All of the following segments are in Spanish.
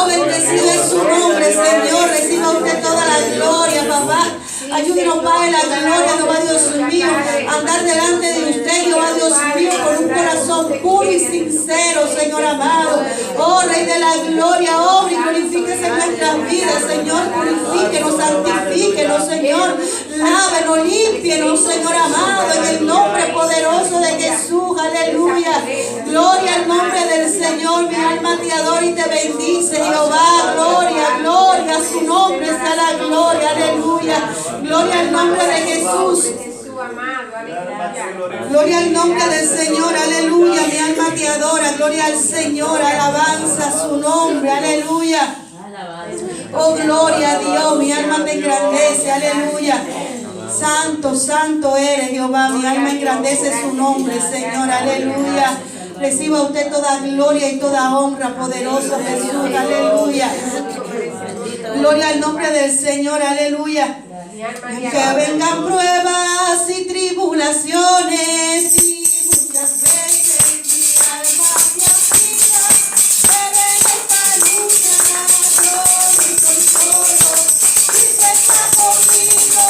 Oh, bendecido es su nombre, Señor. Reciba usted toda la gloria, papá. Ayúdenos, Padre, la gloria, Jehová Dios mío, andar delante de usted, Jehová Dios mío, con un corazón puro y sincero, Señor amado. Oh, Rey de la gloria, obre y glorifíquese en nuestras vidas, Señor. Purifíquenos, santifíquenos, Señor. Lávenos, límpienos, Señor amado, en el nombre poderoso de Jesús. Aleluya. Gloria al nombre del Señor. Mi alma te adora y te bendice, Jehová. Gloria, gloria a su nombre sea la gloria. Aleluya. Gloria al nombre de Jesús. Gloria al nombre del Señor, aleluya. Mi alma te adora, gloria al Señor, alabanza a su nombre, aleluya. Oh, gloria a Dios, mi alma te engrandece, aleluya. Santo, santo eres, Jehová, mi alma engrandece su nombre, Señor, aleluya. Reciba usted toda gloria y toda honra, poderoso Jesús, aleluya. Gloria al nombre del Señor, aleluya. Que vengan pruebas y tribulaciones y muchas veces mi alma se aflija, pero en esta lucha yo no estoy solo. Si se está conmigo,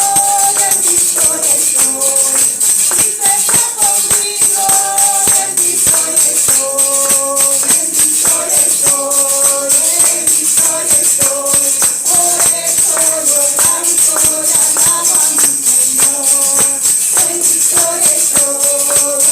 bendito estoy. Si se está conmigo, bendito estoy. Bendito estoy, bendito estoy. Por eso lo canto. Bendito estoy,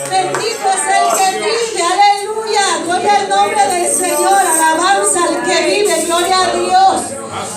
Bendito es el que vive, aleluya. Gloria al nombre del Señor, alabanza al que vive, gloria a Dios.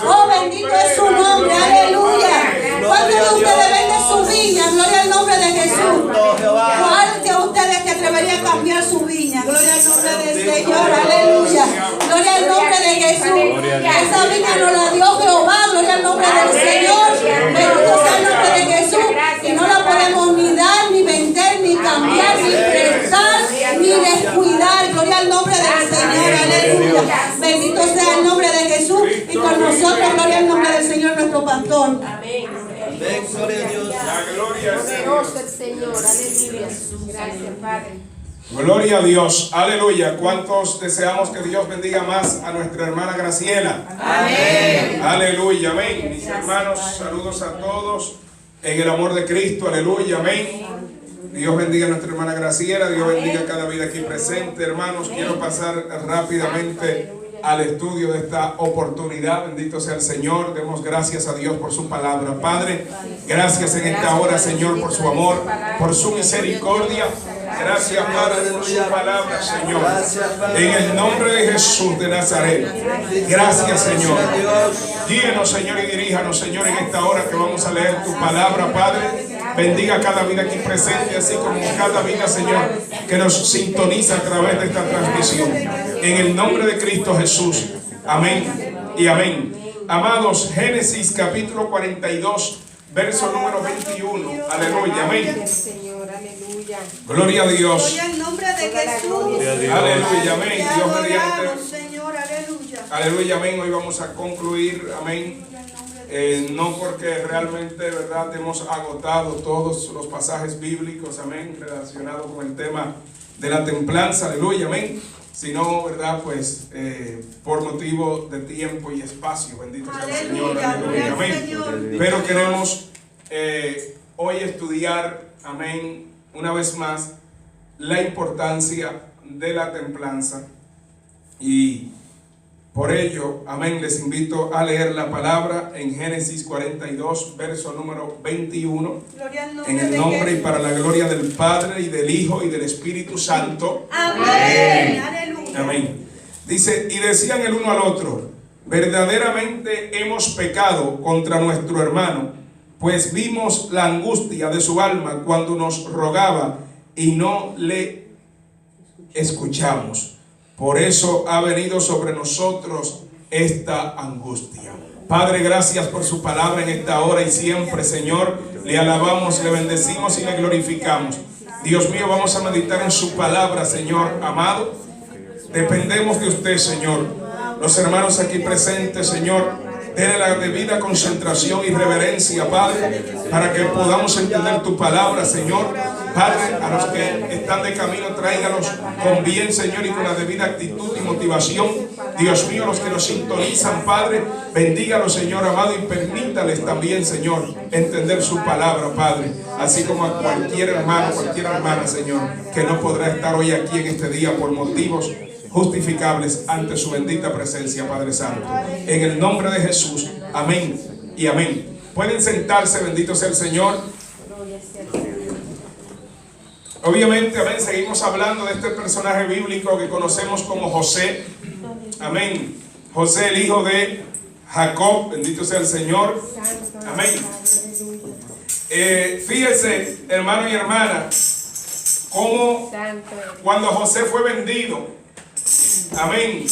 Oh, bendito es su nombre, aleluya. ¿Cuántos de ustedes venden su viña? Gloria al nombre de Jesús. ¿Cuál de ustedes que atrevería a cambiar su viña? Gloria al nombre del Señor, aleluya. Gloria al nombre de Jesús. Esa viña nos la dio Jehová, gloria al nombre del Señor. Bendito sea el nombre de Jesús. Y no la podemos ni dar, ni vender, ni cambiar, ni prestar, ni descuidar. Gloria al nombre del Señor, aleluya. Bendito sea el nombre de Jesús. Y con nosotros, gloria al nombre del Señor, nuestro pastor. Amén. Gloria a Dios. La gloria al Señor. Aleluya. Gracias, Padre. Gloria a Dios, aleluya. ¿Cuántos deseamos que Dios bendiga más a nuestra hermana Graciela? Amén. Aleluya, amén. Mis hermanos, saludos a todos en el amor de Cristo, aleluya, amén. Dios bendiga a nuestra hermana Graciela, Dios bendiga a cada vida aquí presente. Hermanos, quiero pasar rápidamente al estudio de esta oportunidad. Bendito sea el Señor. Demos gracias a Dios por su palabra. Padre, gracias en esta hora, Señor, por su amor, por su misericordia. Gracias, Padre, por su palabra, Señor. En el nombre de Jesús de Nazaret. Gracias, Señor. Guíenos, Señor, y diríjanos, Señor, en esta hora que vamos a leer tu palabra, Padre. Bendiga cada vida aquí presente, así como cada vida, Señor, que nos sintoniza a través de esta transmisión. En el nombre de Cristo Jesús. Amén y amén. Amados, Génesis capítulo 42, verso número 21. Aleluya, amén. Gloria a Dios. Gloria al nombre de Jesús. Aleluya, amén. Dios mediante. Señor, aleluya. Aleluya, amén. Hoy vamos a concluir, amén. No porque realmente, verdad, hemos agotado todos los pasajes bíblicos, amén, relacionados con el tema de la templanza, aleluya, amén, sino, verdad, pues, por motivo de tiempo y espacio, bendito sea el Señor, aleluya, amén. Pero queremos hoy estudiar, amén, una vez más, la importancia de la templanza. Y por ello, amén, les invito a leer la palabra en Génesis 42, verso número 21. En el nombre y para la gloria del Padre y del Hijo y del Espíritu Santo. Amén. Aleluya. Amén. Dice, y decían el uno al otro, verdaderamente hemos pecado contra nuestro hermano, pues vimos la angustia de su alma cuando nos rogaba y no le escuchamos. Por eso ha venido sobre nosotros esta angustia. Padre, gracias por su palabra en esta hora y siempre, Señor. Le alabamos, le bendecimos y le glorificamos. Dios mío, vamos a meditar en su palabra, Señor amado. Dependemos de usted, Señor. Los hermanos aquí presentes, Señor, denle la debida concentración y reverencia, Padre, para que podamos entender tu palabra, Señor. Padre, a los que están de camino, tráigalos con bien, Señor, y con la debida actitud y motivación. Dios mío, los que nos sintonizan, Padre, bendígalos, Señor amado, y permítales también, Señor, entender su palabra, Padre. Así como a cualquier hermano, cualquier hermana, Señor, que no podrá estar hoy aquí en este día por motivos justificables ante su bendita presencia, Padre Santo. En el nombre de Jesús, amén y amén. Pueden sentarse, bendito sea el Señor. Obviamente, amén, seguimos hablando de este personaje bíblico que conocemos como José. Amén. José, el hijo de Jacob, bendito sea el Señor. Amén. Fíjense, hermano y hermana, cómo cuando José fue vendido, amén,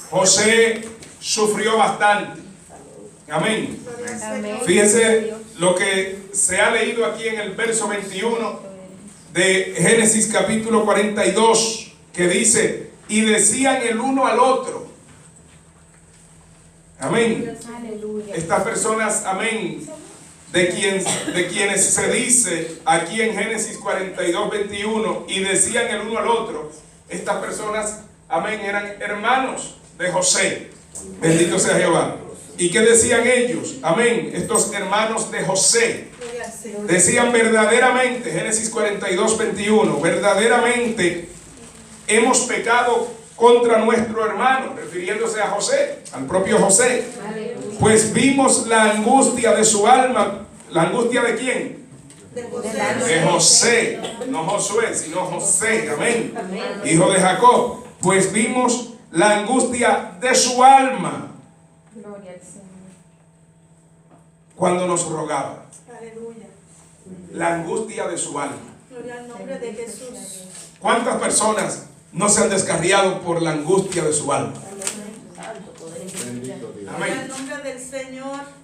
José sufrió bastante. Amén. Fíjense lo que se ha leído aquí en el verso 21 de Génesis capítulo 42, que dice, y decían el uno al otro. Amén. Estas personas, amén, de quienes se dice aquí en Génesis 42, 21, y decían el uno al otro, estas personas, amén, eran hermanos de José. Bendito sea Jehová. ¿Y qué decían ellos? Amén, estos hermanos de José. Decían verdaderamente, Génesis 42, 21, verdaderamente hemos pecado contra nuestro hermano, refiriéndose a José, al propio José. Pues vimos la angustia de su alma. ¿La angustia de quién? de José, no Josué, sino José, amén, hijo de Jacob, pues vimos la angustia de su alma Gloria al Señor. cuando nos rogaba. Aleluya. La angustia de su alma. Gloria al nombre de Jesús. ¿Cuántas personas no se han descarriado por la angustia de su alma? Gloria al Amén. nombre del Señor.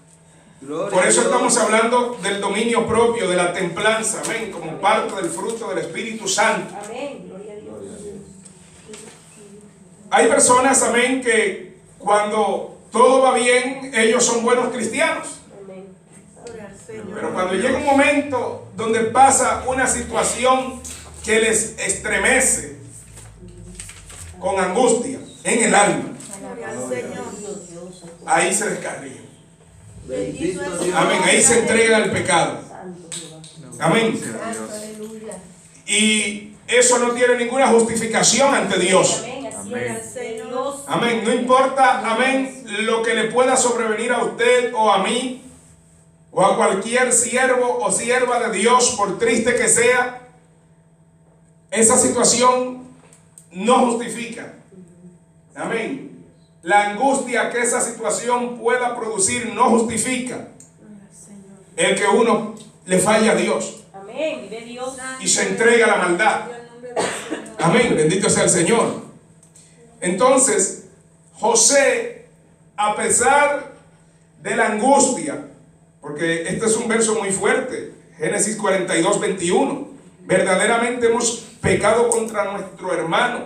Por eso estamos hablando del dominio propio, de la templanza, amén, como parte del fruto del Espíritu Santo. Amén. Gloria a Dios. Hay personas, amén, que cuando todo va bien, ellos son buenos cristianos. Amén. Gloria al Señor. Pero cuando llega un momento donde pasa una situación que les estremece con angustia en el alma, Gloria al Señor. ahí se descarrían. Bendito es Dios. Amén, ahí se entregan al pecado. Amén. Aleluya. Y eso no tiene ninguna justificación ante Dios. Amén. Así Gloria al es. Señor. Amén. No importa, amén, lo que le pueda sobrevenir a usted o a mí o a cualquier siervo o sierva de Dios, por triste que sea, esa situación no justifica. Amén. La angustia que esa situación pueda producir no justifica Gloria al Señor. el que uno le falla a Dios Amén. Vive Dios. y se entrega a la maldad. Gloria al nombre del Señor. Amén, bendito sea el Señor. Entonces, José, a pesar de la angustia, porque este es un verso muy fuerte, Génesis 42, 21, verdaderamente hemos pecado contra nuestro hermano,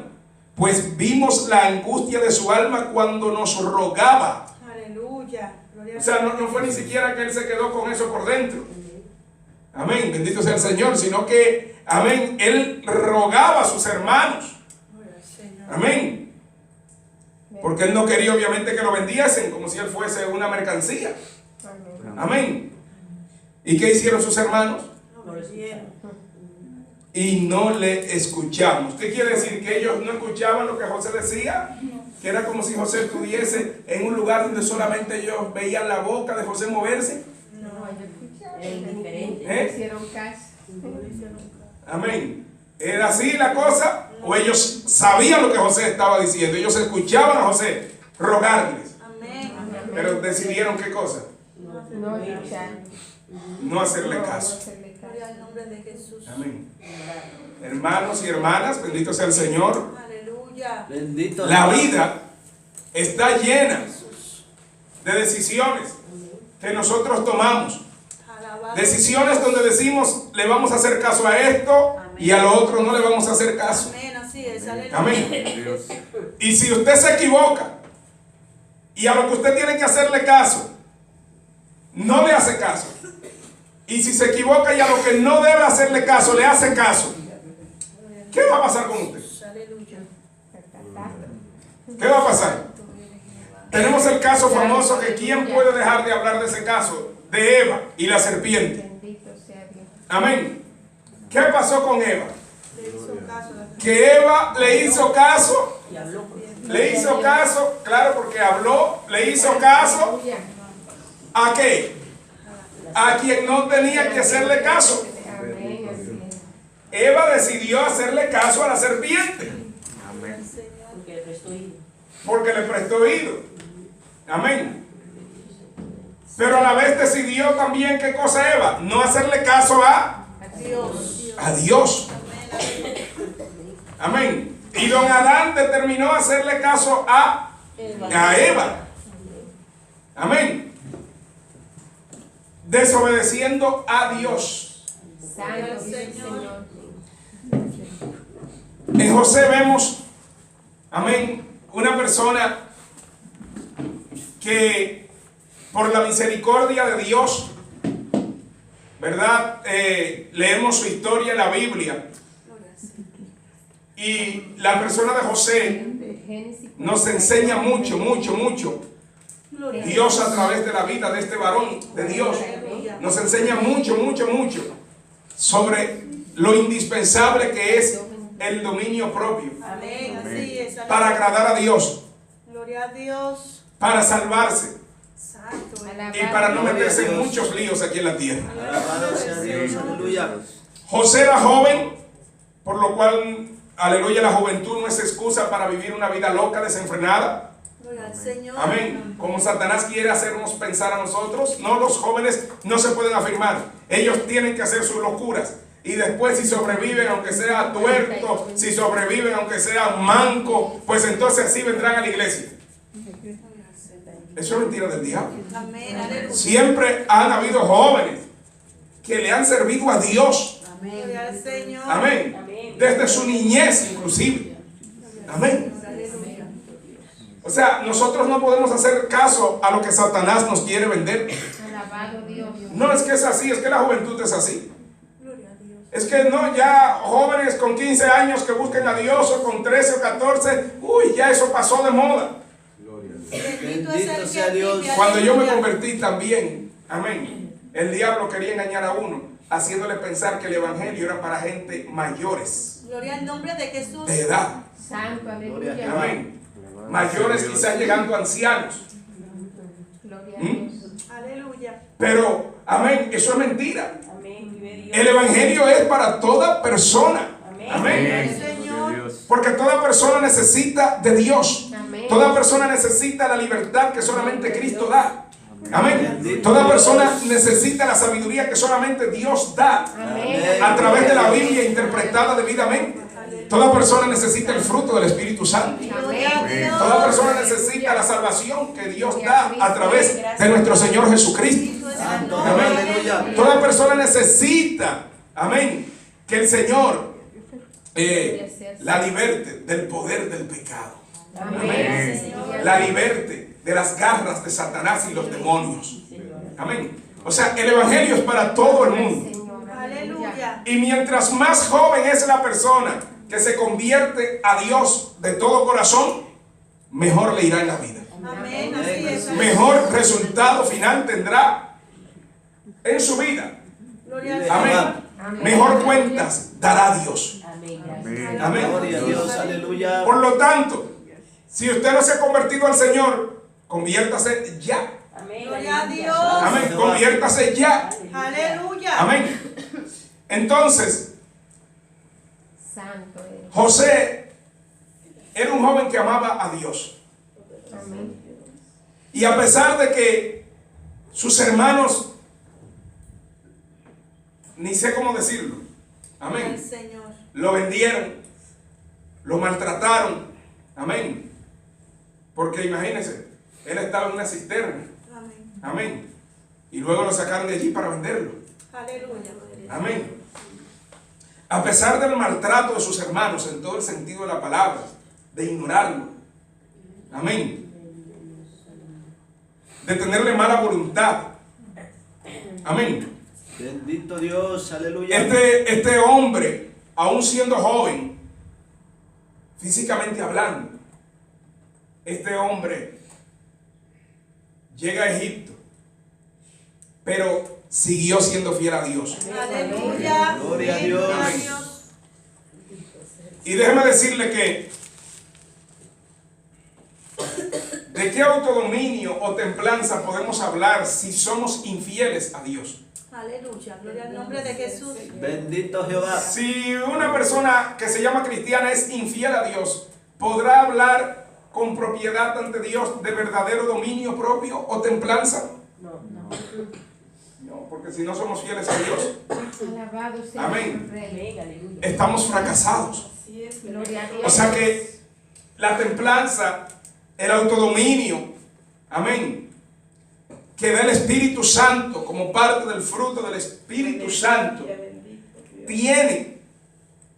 pues vimos la angustia de su alma cuando nos rogaba. Aleluya. Gloria O al sea, Señor. no fue ni siquiera que él se quedó con eso por dentro. Amén, bendito sea el Señor, sino que, amén, él rogaba a sus hermanos. Gloria al Señor. Amén. Porque él no quería obviamente que lo vendiesen como si él fuese una mercancía. Amén. Amén. ¿Y qué hicieron sus hermanos? Lo vendieron. Y no le escuchamos. ¿Qué quiere decir? Que ellos no escuchaban lo que José decía. Que era como si José estuviese en un lugar donde solamente ellos veían la boca de José moverse. No, yo escuché. Es indiferente. ¿Eh? Hicieron caso. Amén. ¿Era así la cosa? ¿O ellos sabían lo que José estaba diciendo? Ellos escuchaban a José rogarles. Amén. Pero decidieron qué cosa. No escuchar. No hacerle caso. Gloria al nombre de Jesús. Amén. Hermanos y hermanas, bendito sea el Señor. Aleluya. Bendito. La vida está llena de decisiones que nosotros tomamos. Alabado. Decisiones donde decimos, le vamos a hacer caso a esto y a lo otro no le vamos a hacer caso. Amén. Así es. Aleluya. Amén. Y si usted se equivoca y a lo que usted tiene que hacerle caso, no le hace caso. Y si se equivoca y a lo que no debe hacerle caso, le hace caso, ¿qué va a pasar con usted? Aleluya. ¿Qué va a pasar? Tenemos el caso famoso que ¿quién puede dejar de hablar de ese caso? De Eva y la serpiente. Bendito sea Dios. Amén. ¿Qué pasó con Eva? Le hizo caso. Que Eva le hizo caso. Y habló. Le hizo caso, claro, porque habló, le hizo caso. ¿A qué? A quien no tenía que hacerle caso. Amén. Así es. Eva decidió hacerle caso a la serpiente Porque le prestó oído. porque le prestó oído. Amén. Pero a la vez decidió también, ¿qué cosa Eva? No hacerle caso a Dios. Dios. Amén. Y don Adán determinó hacerle caso a Eva. Amén. Desobedeciendo a Dios. Santo dice el Señor. En José vemos, amén, una persona que por la misericordia de Dios, ¿verdad? Leemos su historia en la Biblia. Y la persona de José nos enseña mucho, mucho, mucho. Dios a través de la vida de este varón de Dios nos enseña mucho, mucho, mucho sobre lo indispensable que es el dominio propio Amén. Así es. para agradar a Dios, Gloria a Dios. para salvarse, y para no meterse en muchos líos aquí en la tierra. Alabado sea Dios, aleluya. José era joven, por lo cual, aleluya, la juventud no es excusa para vivir una vida loca, desenfrenada. Amén. Como Satanás quiere hacernos pensar a nosotros, no, los jóvenes no se pueden afirmar. Ellos tienen que hacer sus locuras. Y después, si sobreviven, aunque sea tuerto, si sobreviven, aunque sea manco, pues entonces así vendrán a la iglesia. Eso es mentira del diablo. Siempre han habido jóvenes que le han servido a Dios. Amén. Desde su niñez, inclusive. Amén. O sea, nosotros no podemos hacer caso a lo que Satanás nos quiere vender. No es que es así, es que la juventud es así. Es que no, ya jóvenes con 15 años que busquen a Dios, o con 13 o 14, uy, ya eso pasó de moda. Bendito sea Dios. Cuando yo me convertí también, amén, el diablo quería engañar a uno, haciéndole pensar que el evangelio era para gente mayores. Gloria al nombre de Jesús. De edad. Santo, aleluya. Amén. Mayores, quizás llegando a ancianos. Gloria a Dios. Aleluya. Pero, amén, eso es mentira. Amén. Vive Dios. El evangelio es para toda persona. Amén. Señor. Porque toda persona necesita de Dios. Amén. Toda persona necesita la libertad que solamente Cristo da. Amén. Toda persona necesita la sabiduría que solamente Dios da. Amén. A través de la Biblia interpretada debidamente. Toda persona necesita el fruto del Espíritu Santo. Amén. Toda persona necesita la salvación que Dios da a través de nuestro Señor Jesucristo. Santo, Amén. aleluya. Toda persona necesita, amén, que el Señor la liberte del poder del pecado. Amén. La liberte de las garras de Satanás y los demonios. Amén. O sea, el evangelio es para todo el mundo. Aleluya. Y mientras más joven es la persona que se convierte a Dios de todo corazón, mejor le irá en la vida. Amén. Así es. Mejor resultado final tendrá en su vida. Gloria al Señor. Amén. Mejor cuentas dará Dios. Amén. Gloria a Dios, aleluya. Por lo tanto, si usted no se ha convertido al Señor, conviértase ya. Gloria a Dios. Amén. Conviértase ya. Aleluya. Amén. Entonces, Santo eres. José era un joven que amaba a Dios. Amén. Y a pesar de que sus hermanos, ni sé cómo decirlo, amén, Señor. lo vendieron, lo maltrataron, amén. Porque imagínense, él estaba en una cisterna, Amén. amén. Y luego lo sacaron de allí para venderlo, Aleluya. amén. A pesar del maltrato de sus hermanos en todo el sentido de la palabra, de ignorarlo, amén, de tenerle mala voluntad, amén. Bendito Dios, aleluya. Este hombre, aún siendo joven, físicamente hablando, este hombre llega a Egipto, pero siguió siendo fiel a Dios. Aleluya. Gloria a Dios. Gloria a Dios. Y déjeme decirle que ¿de qué autodominio o templanza podemos hablar si somos infieles a Dios? Aleluya. Gloria al nombre de Jesús. Bendito Jehová. Si una persona que se llama cristiana es infiel a Dios, ¿podrá hablar con propiedad ante Dios de verdadero dominio propio o templanza? No, porque si no somos fieles a Dios, Alabado sea Amén. el Rey. Aleluya. estamos fracasados. Gloria a Dios. O sea que la templanza, el autodominio, amén, que da el Espíritu Santo como parte del fruto del Espíritu Santo, tiene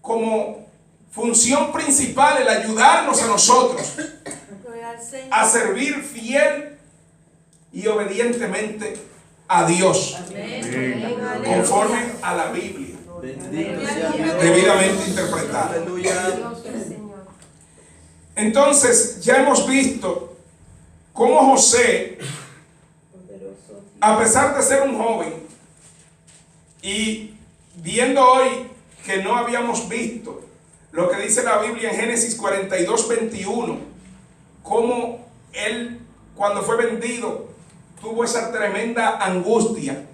como función principal el ayudarnos a nosotros Gloria al Señor. a servir fiel y obedientemente a Dios, conforme a la Biblia, Bendito sea Dios. debidamente interpretada. Aleluya. Dios el Señor. Entonces, ya hemos visto cómo José, a pesar de ser un joven, y viendo hoy que no habíamos visto lo que dice la Biblia en Génesis 42, 21, cómo él, cuando fue vendido, tuvo esa tremenda angustia,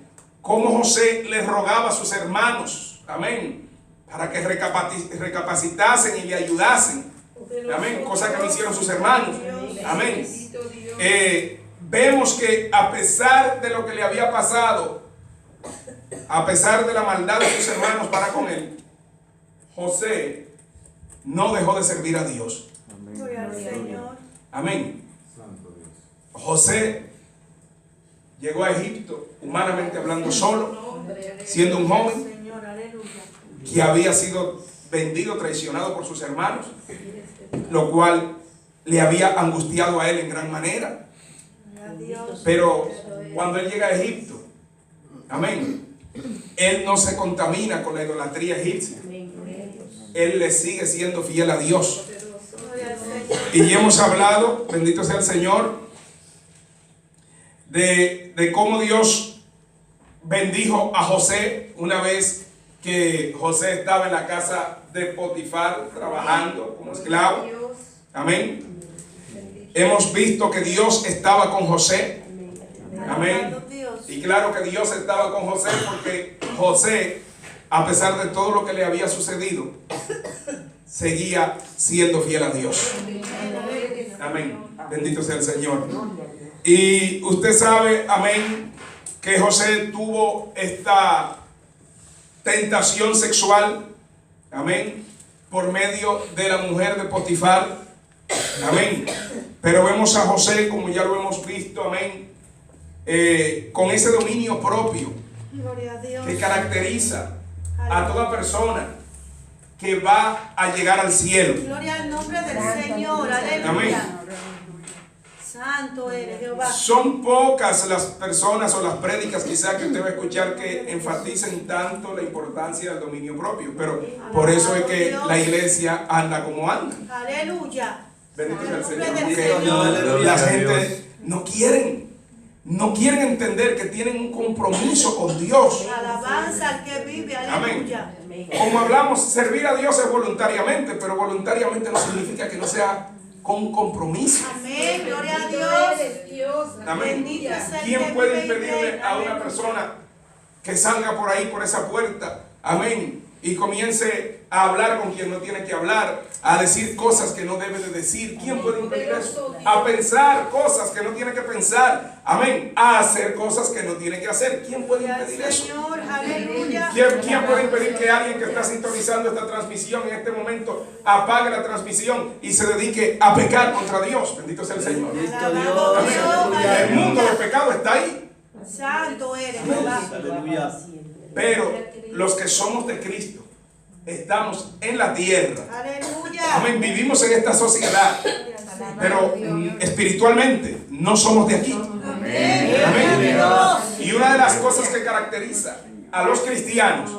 cómo José le rogaba a sus hermanos, amén, para que recapacitasen y le ayudasen, amén, cosa que no hicieron sus hermanos, amén. Vemos que a pesar de lo que le había pasado, a pesar de la maldad de sus hermanos para con él, José no dejó de servir a Dios. Amén. José llegó a Egipto, humanamente hablando, solo, siendo un joven que había sido vendido, traicionado por sus hermanos, lo cual le había angustiado a él en gran manera. Pero cuando él llega a Egipto, amén, él no se contamina con la idolatría egipcia. Él le sigue siendo fiel a Dios. Y hemos hablado, bendito sea el Señor, de cómo Dios bendijo a José una vez que José estaba en la casa de Potifar trabajando como esclavo. Amén. Hemos visto que Dios estaba con José. Amén. Y claro que Dios estaba con José porque José, a pesar de todo lo que le había sucedido, seguía siendo fiel a Dios. Amén. Bendito sea el Señor. Y usted sabe, amén, que José tuvo esta tentación sexual, amén, por medio de la mujer de Potifar. Amén. Pero vemos a José, como ya lo hemos visto, amén, con ese dominio propio que caracteriza a toda persona que va a llegar al cielo. Gloria al nombre del Señor. Aleluya. Amén. Santo eres, Jehová. Son pocas las personas o las prédicas quizás que usted va a escuchar que enfaticen tanto la importancia del dominio propio, pero por eso es que la iglesia anda como anda. Aleluya. Bendito sea el Señor, porque la gente no quieren entender que tienen un compromiso con Dios. Alabanza al que vive, aleluya. Amén. Como hablamos, servir a Dios es voluntariamente, pero voluntariamente no significa que no sea con compromiso. Amén, gloria a Dios. Amén. ¿Quién puede impedirle a una persona que salga por ahí, por esa puerta, amén, y comience a hablar con quien no tiene que hablar, a decir cosas que no debe de decir? ¿Quién puede impedir eso? A pensar cosas que no tiene que pensar, amén, a hacer cosas que no tiene que hacer. ¿Quién puede impedir eso? Señor, aleluya. ¿Quién puede impedir que alguien que está sintonizando esta transmisión en este momento apague la transmisión y se dedique a pecar contra Dios? Bendito sea el Señor. Amén. El mundo del pecado está ahí. Santo eres, Jehová. Pero los que somos de Cristo estamos en la tierra. Aleluya. Amén. Vivimos en esta sociedad, pero espiritualmente no somos de aquí. Amén. Y una de las cosas que caracteriza a los cristianos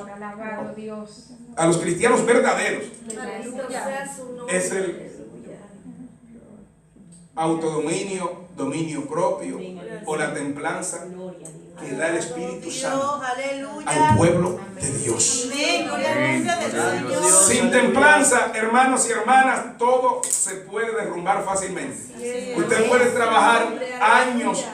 verdaderos, es el autodominio, dominio propio o la templanza que da el Espíritu Santo al pueblo de Dios. Sin templanza, hermanos y hermanas, todo se puede derrumbar fácilmente. Usted puede trabajar años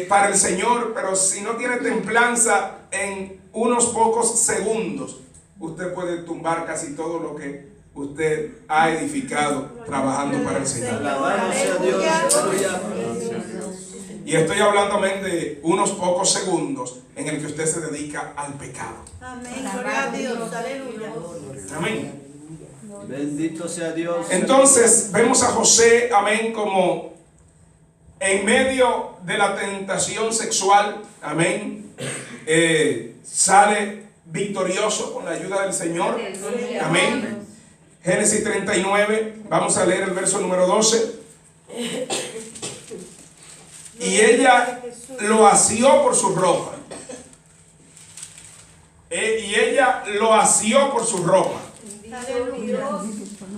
para el Señor, pero si no tiene templanza, en unos pocos segundos usted puede tumbar casi todo lo que usted ha edificado trabajando para el Señor. Y estoy hablando, amén, de unos pocos segundos en el que usted se dedica al pecado. Amén, gloria a Dios, aleluya. Amén. Bendito sea Dios. Entonces vemos a José, amén, como en medio de la tentación sexual, amén, sale victorioso con la ayuda del Señor. Amén. Génesis 39, vamos a leer el verso número 12. Y ella lo asió por su ropa. Y ella lo asió por su ropa.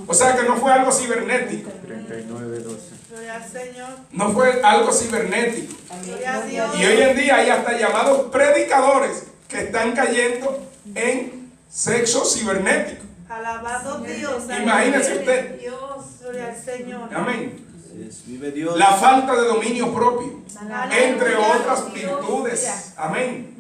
O sea que no fue algo cibernético. 39:12. No fue algo cibernético. Y hoy en día hay hasta llamados predicadores que están cayendo en sexo cibernético. Alabado Dios. Imagínese usted. Dios, gloria al Señor. Amén. Vive Dios. La falta de dominio propio, Aleluya. entre otras virtudes, amén,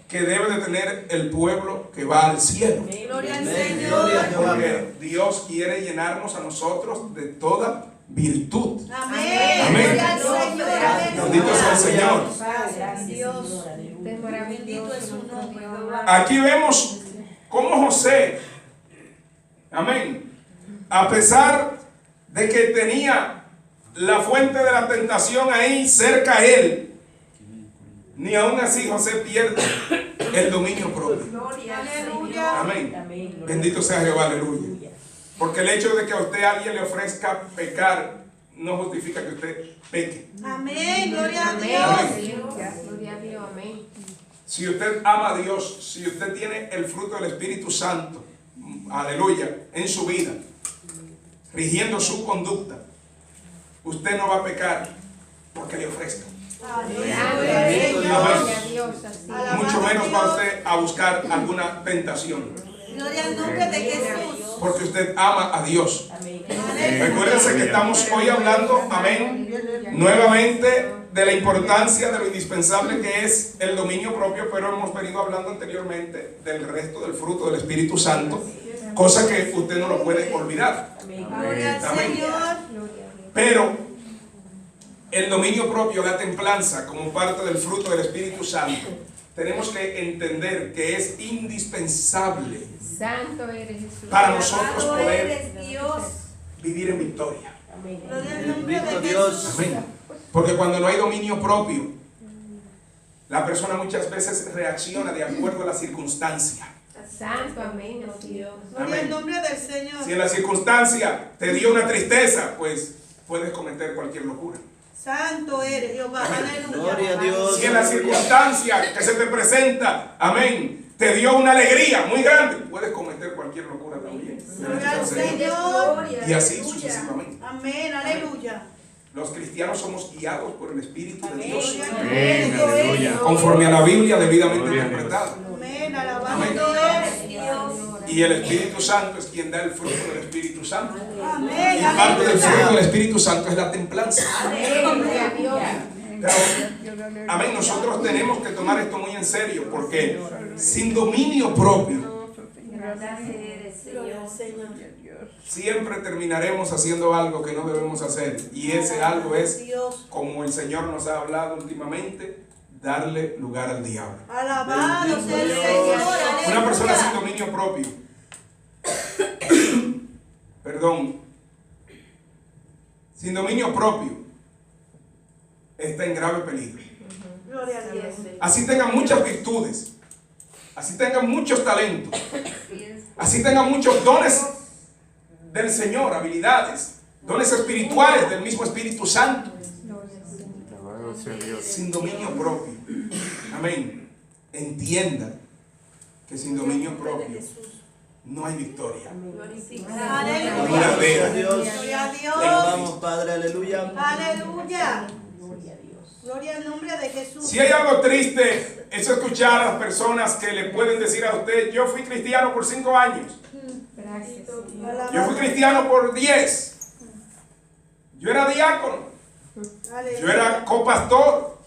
que debe de tener el pueblo que va al cielo. Gloria al Amén. Gloria a Señor. Jehová. Porque Dios quiere llenarnos a nosotros de toda virtud. Amén. Amén. Gloria al Señor. Aleluya. Bendito sea el Señor. Gracias, Dios. Es maravilloso. Bendito es su nombre, Jehová. Aquí vemos cómo José, amén, a pesar de que tenía la fuente de la tentación ahí cerca a él, ni aún así José pierde el dominio propio. Aleluya. Amén. Bendito sea Jehová, aleluya. Porque el hecho de que a usted alguien le ofrezca pecar no justifica que usted peque. Amén. Gloria a Amén. Dios. Gloria a Dios. Amén. Si usted ama a Dios, si usted tiene el fruto del Espíritu Santo, aleluya, en su vida, rigiendo su conducta, usted no va a pecar porque le ofrezca. Gloria al Señor. Gloria a Dios. Así. Mucho menos va usted a buscar alguna tentación, Gloria al nombre de Jesús. porque usted ama a Dios. Aleluya. Recuérdense que estamos hoy hablando, amén, nuevamente de la importancia de lo indispensable que es el dominio propio, pero hemos venido hablando anteriormente del resto del fruto del Espíritu Santo, cosa que usted no lo puede olvidar. Gloria al Amén. Señor. Pero el dominio propio, la templanza, como parte del fruto del Espíritu Santo, tenemos que entender que es indispensable Santo eres Jesús. para nosotros Alabado poder eres Dios. vivir en victoria. Gloria al nombre Bendito de Dios. Jesús. Amén. Porque cuando no hay dominio propio, la persona muchas veces reacciona de acuerdo a la circunstancia. Santo. Amén. Así es. Gloria al nombre del Señor. Si en la circunstancia te dio una tristeza, pues puedes cometer cualquier locura. Santo eres Jehová. Aleluya. Gloria a Dios. Si en la circunstancia que se te presenta, amén, te dio una alegría muy grande, puedes cometer cualquier locura también. Gloria al Señor. Y así sucesivamente. Amén. Aleluya. Los cristianos somos guiados por el Espíritu de Dios, Gloria al Amén, nombre de aleluya. Dios. conforme a la Biblia debidamente Gloria a Dios. interpretada. Amén. Alabado eres Dios. Y el Espíritu Santo es quien da el fruto del Espíritu Santo. Amén. Y parte del fruto del Aleluya. Espíritu Santo es la templanza. Gloria a Dios. Pero, amén, nosotros tenemos que tomar esto muy en serio, porque sin dominio propio Gloria al Señor. siempre terminaremos haciendo algo que no debemos hacer, y ese algo es, Dios. como el Señor nos ha hablado últimamente, darle lugar al diablo. Alabado sea el Bendito Señor. Dios. Una persona sin Aleluya. dominio propio, perdón, sin dominio propio, está en grave peligro. Gloria a Dios. Así tengan muchas virtudes, así tengan muchos talentos, así tengan muchos dones del Señor, habilidades, dones espirituales del mismo Espíritu Santo, Alabado sea Dios. sin dominio propio. Amén. Entienda que sin dominio propio no hay victoria. Aleluya. Duradera. Dios. Gloria a Te Dios. alabamos, Padre, aleluya. Aleluya. Gloria al nombre de Jesús. Si hay algo triste, es escuchar a las personas que le pueden decir a usted: yo fui cristiano por 5 años, Gracias, Señor. Alabado. yo fui cristiano por 10, yo era diácono, yo era copastor,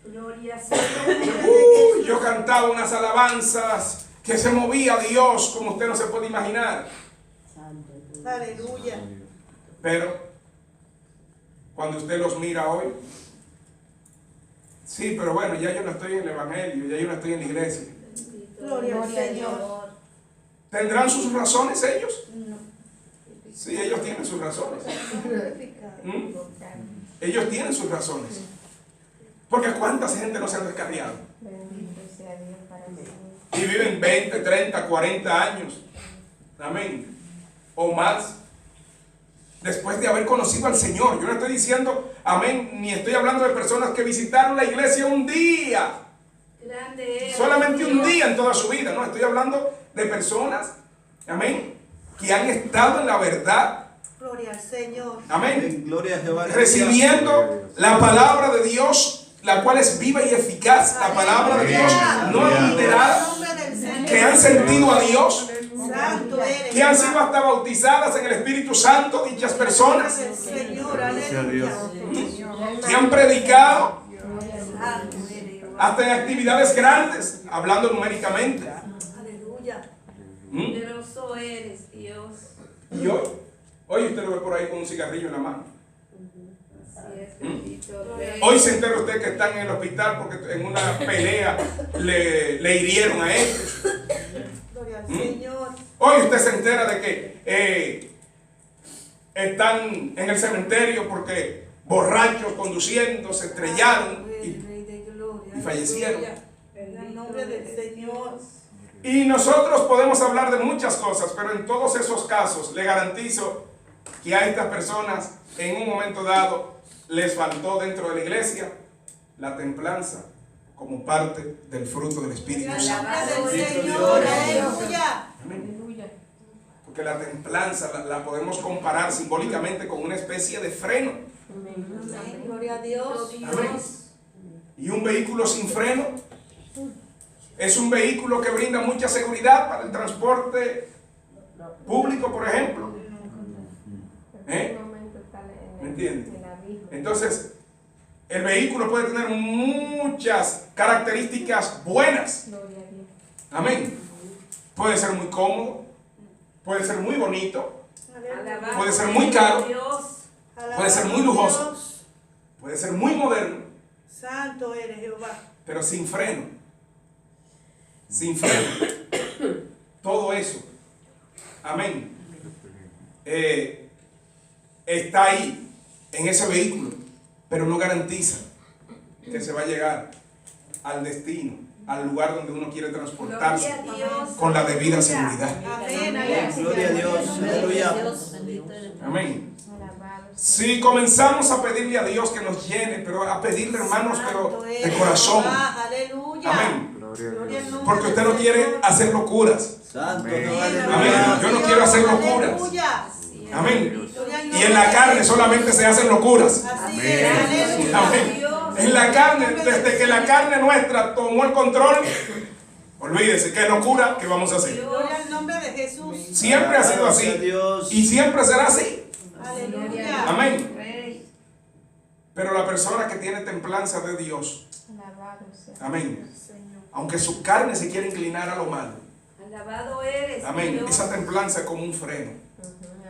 Gloria al Señor. yo cantaba unas alabanzas que se movía a Dios como usted no se puede imaginar. Aleluya. Pero cuando usted los mira hoy, sí, pero bueno, ya yo no estoy en el Evangelio, ya yo no estoy en la iglesia. Gloria al Gloria a Señor. ¿Tendrán sus razones ellos? Sí, ellos tienen sus razones. ¿Mm? Ellos tienen sus razones. Porque cuánta gente no se han descarriado Bendito sea Dios para mí. y viven 20, 30, 40 años, amén, o más, después de haber conocido al Señor. Yo no estoy diciendo, amén, ni estoy hablando de personas que visitaron la iglesia un día, solamente un día en toda su vida. No, estoy hablando de personas, amén, que han estado en la verdad, Gloria al Señor. amén, Gloria a Jehová. recibiendo la palabra de Dios, la cual es viva y eficaz, la palabra de Dios no adulterada, Nombre del Señor. que han sentido a Dios, Santo eres. Que han sido hasta bautizadas en el Espíritu Santo dichas personas. Señor, Gracias a Dios. aleluya. Que han predicado Santo eres Jehová. hasta en actividades grandes, hablando numéricamente. Aleluya. Poderoso eres, Dios. Y hoy usted lo ve por ahí con un cigarrillo en la mano. Así es, bendito Rey. Hoy se entera usted que están en el hospital porque en una pelea le hirieron a ellos. Gloria al Señor. Hoy usted se entera de que están en el cementerio porque borrachos conduciendo se estrellaron Rey de gloria. y fallecieron. Aleluya. En el nombre del Señor. Y nosotros podemos hablar de muchas cosas, pero en todos esos casos le garantizo que a estas personas en un momento dado les faltó dentro de la iglesia la templanza como parte del fruto del Espíritu Santo. Alabado del Señor. Aleluya. Amén. Porque la templanza la podemos comparar simbólicamente con una especie de freno. Amén. Gloria a Dios. Amén. Y un vehículo sin freno es un vehículo que brinda mucha seguridad para el transporte público, por ejemplo. ¿Eh? ¿Me entiende? Entonces, el vehículo puede tener muchas características buenas. Amén. Puede ser muy cómodo, puede ser muy bonito, Alabado puede ser muy caro, Dios. puede ser muy lujoso, puede ser muy moderno, Santo eres Jehová. pero sin freno. Sin freno. Todo eso. Amén. Está ahí, en ese vehículo, pero no garantiza que se va a llegar al destino, al lugar donde uno quiere transportarse Gloria a Dios. con la debida seguridad. Amén. Aleluya. Gloria a Dios. Aleluya. Amén. Si comenzamos a pedirle a Dios que nos llene, pero a pedirle, hermanos, pero Santo de eres corazón. Jehová. Aleluya. Amén. Gloria a Gloria al Dios. nombre Porque usted del no quiere Señor. hacer locuras. Santo. Amén. Amén. Yo no quiero hacer locuras. Aleluya. Amén. Gloria al Y nombre en la del carne Señor. solamente se hacen locuras. Así es. Aleluya. Amén. En la carne, desde que la carne nuestra tomó el control, olvídese, qué locura que vamos a hacer. Gloria al nombre de Jesús. Siempre ha sido Gracias a así Dios. y siempre será así. Aleluya. Amén. Rey. Pero la persona que tiene templanza de Dios, amén, Señor. aunque su carne se quiere inclinar a lo malo, Alabado eres, amén, Dios. esa templanza es como un freno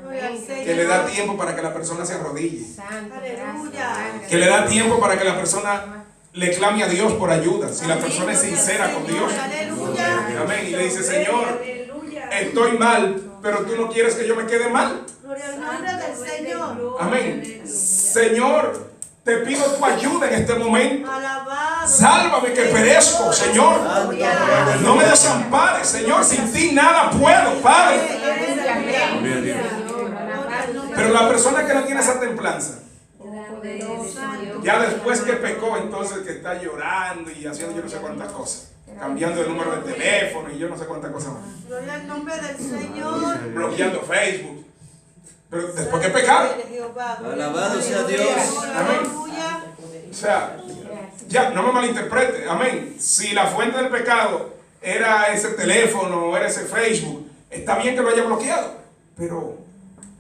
Gloria al Señor. que le da tiempo para que la persona se arrodille, Aleluya. que le da tiempo para que la persona le clame a Dios por ayuda. Si la persona es sincera con Dios, Aleluya. amén, y le dice: Señor, Aleluya. estoy mal, pero tú no quieres que yo me quede mal. Gloria al nombre del Señor. Amén. Señor, te pido tu ayuda en este momento. Alabado. Sálvame que perezco, Señor. No me desampares, Señor. Sin ti nada puedo, Padre. Gloria a Dios. Pero la persona que no tiene esa templanza, Grande eres, Dios. ya después que pecó, entonces que está llorando y haciendo yo no sé cuántas cosas, cambiando el número de teléfono y yo no sé cuántas cosas más, Gloria al nombre del Señor. bloqueando Facebook. Pero después que pecaron, Alabado sea Dios. Aleluya. o sea, ya, no me malinterprete, amén. Si la fuente del pecado era ese teléfono o era ese Facebook, está bien que lo haya bloqueado, pero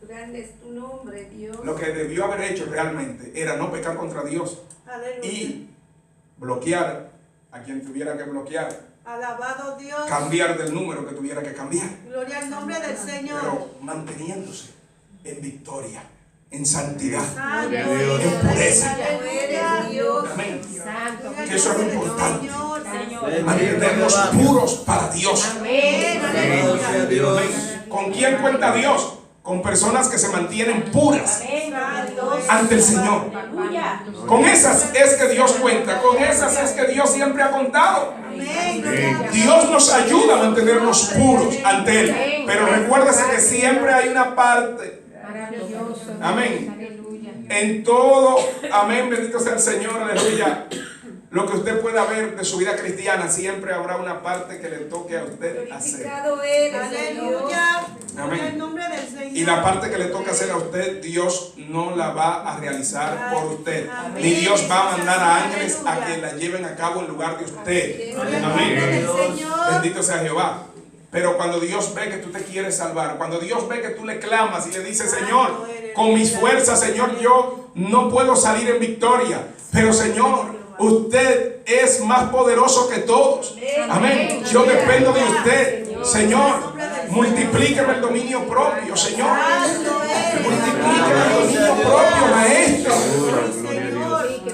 Grande es tu nombre, Dios. lo que debió haber hecho realmente era no pecar contra Dios Aleluya. y bloquear a quien tuviera que bloquear, Alabado Dios. cambiar del número que tuviera que cambiar, Gloria al nombre del Señor. pero manteniéndose en victoria, en santidad. Santo Gloria a Dios. eres. En pureza. Aleluya. Dios. Amén. Gloria al Que eso es lo nombre del importante. Señor. Mantenernos puros para Dios. Amén. Alabado sea Aleluya. Dios. Amén. ¿Con quién cuenta Dios? Con personas que se mantienen puras Santo ante el Señor. Con esas es que Dios cuenta, con esas es que Dios siempre ha contado. Amén. Gloria a Dios. Dios nos ayuda a mantenernos puros ante Él, pero recuérdese que siempre hay una parte, amén, en todo, amén, bendito sea el Señor, aleluya. Lo que usted pueda ver de su vida cristiana, siempre habrá una parte que le toque a usted hacer. Glorificado eres, Dios. Aleluya. Amén. En el nombre del Señor. Y la parte que le toca hacer a usted, Dios no la va a realizar por usted. Amén. Ni Dios va a mandar a ángeles a que la lleven a cabo en lugar de usted. Gloria al Amén. nombre del Señor. Bendito sea Jehová. Pero cuando Dios ve que tú te quieres salvar, cuando Dios ve que tú le clamas y le dices, Señor, con mis fuerzas, Señor, yo no puedo salir en victoria, pero Señor, usted es más poderoso que todos. Amén. Yo dependo de usted. Señor, multiplíqueme el dominio propio, Señor. Multiplíqueme el dominio propio, Maestro.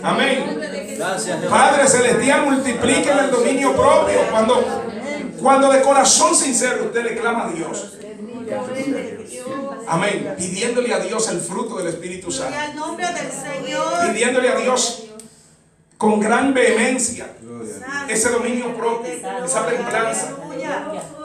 Amén. Gracias, Jehová. Padre Celestial, multiplíqueme el dominio propio. Cuando de corazón sincero usted le clama a Dios. Amén. Pidiéndole a Dios el fruto del Espíritu Santo. al nombre del Señor. Pidiéndole a Dios con gran vehemencia ese dominio propio, esa templanza,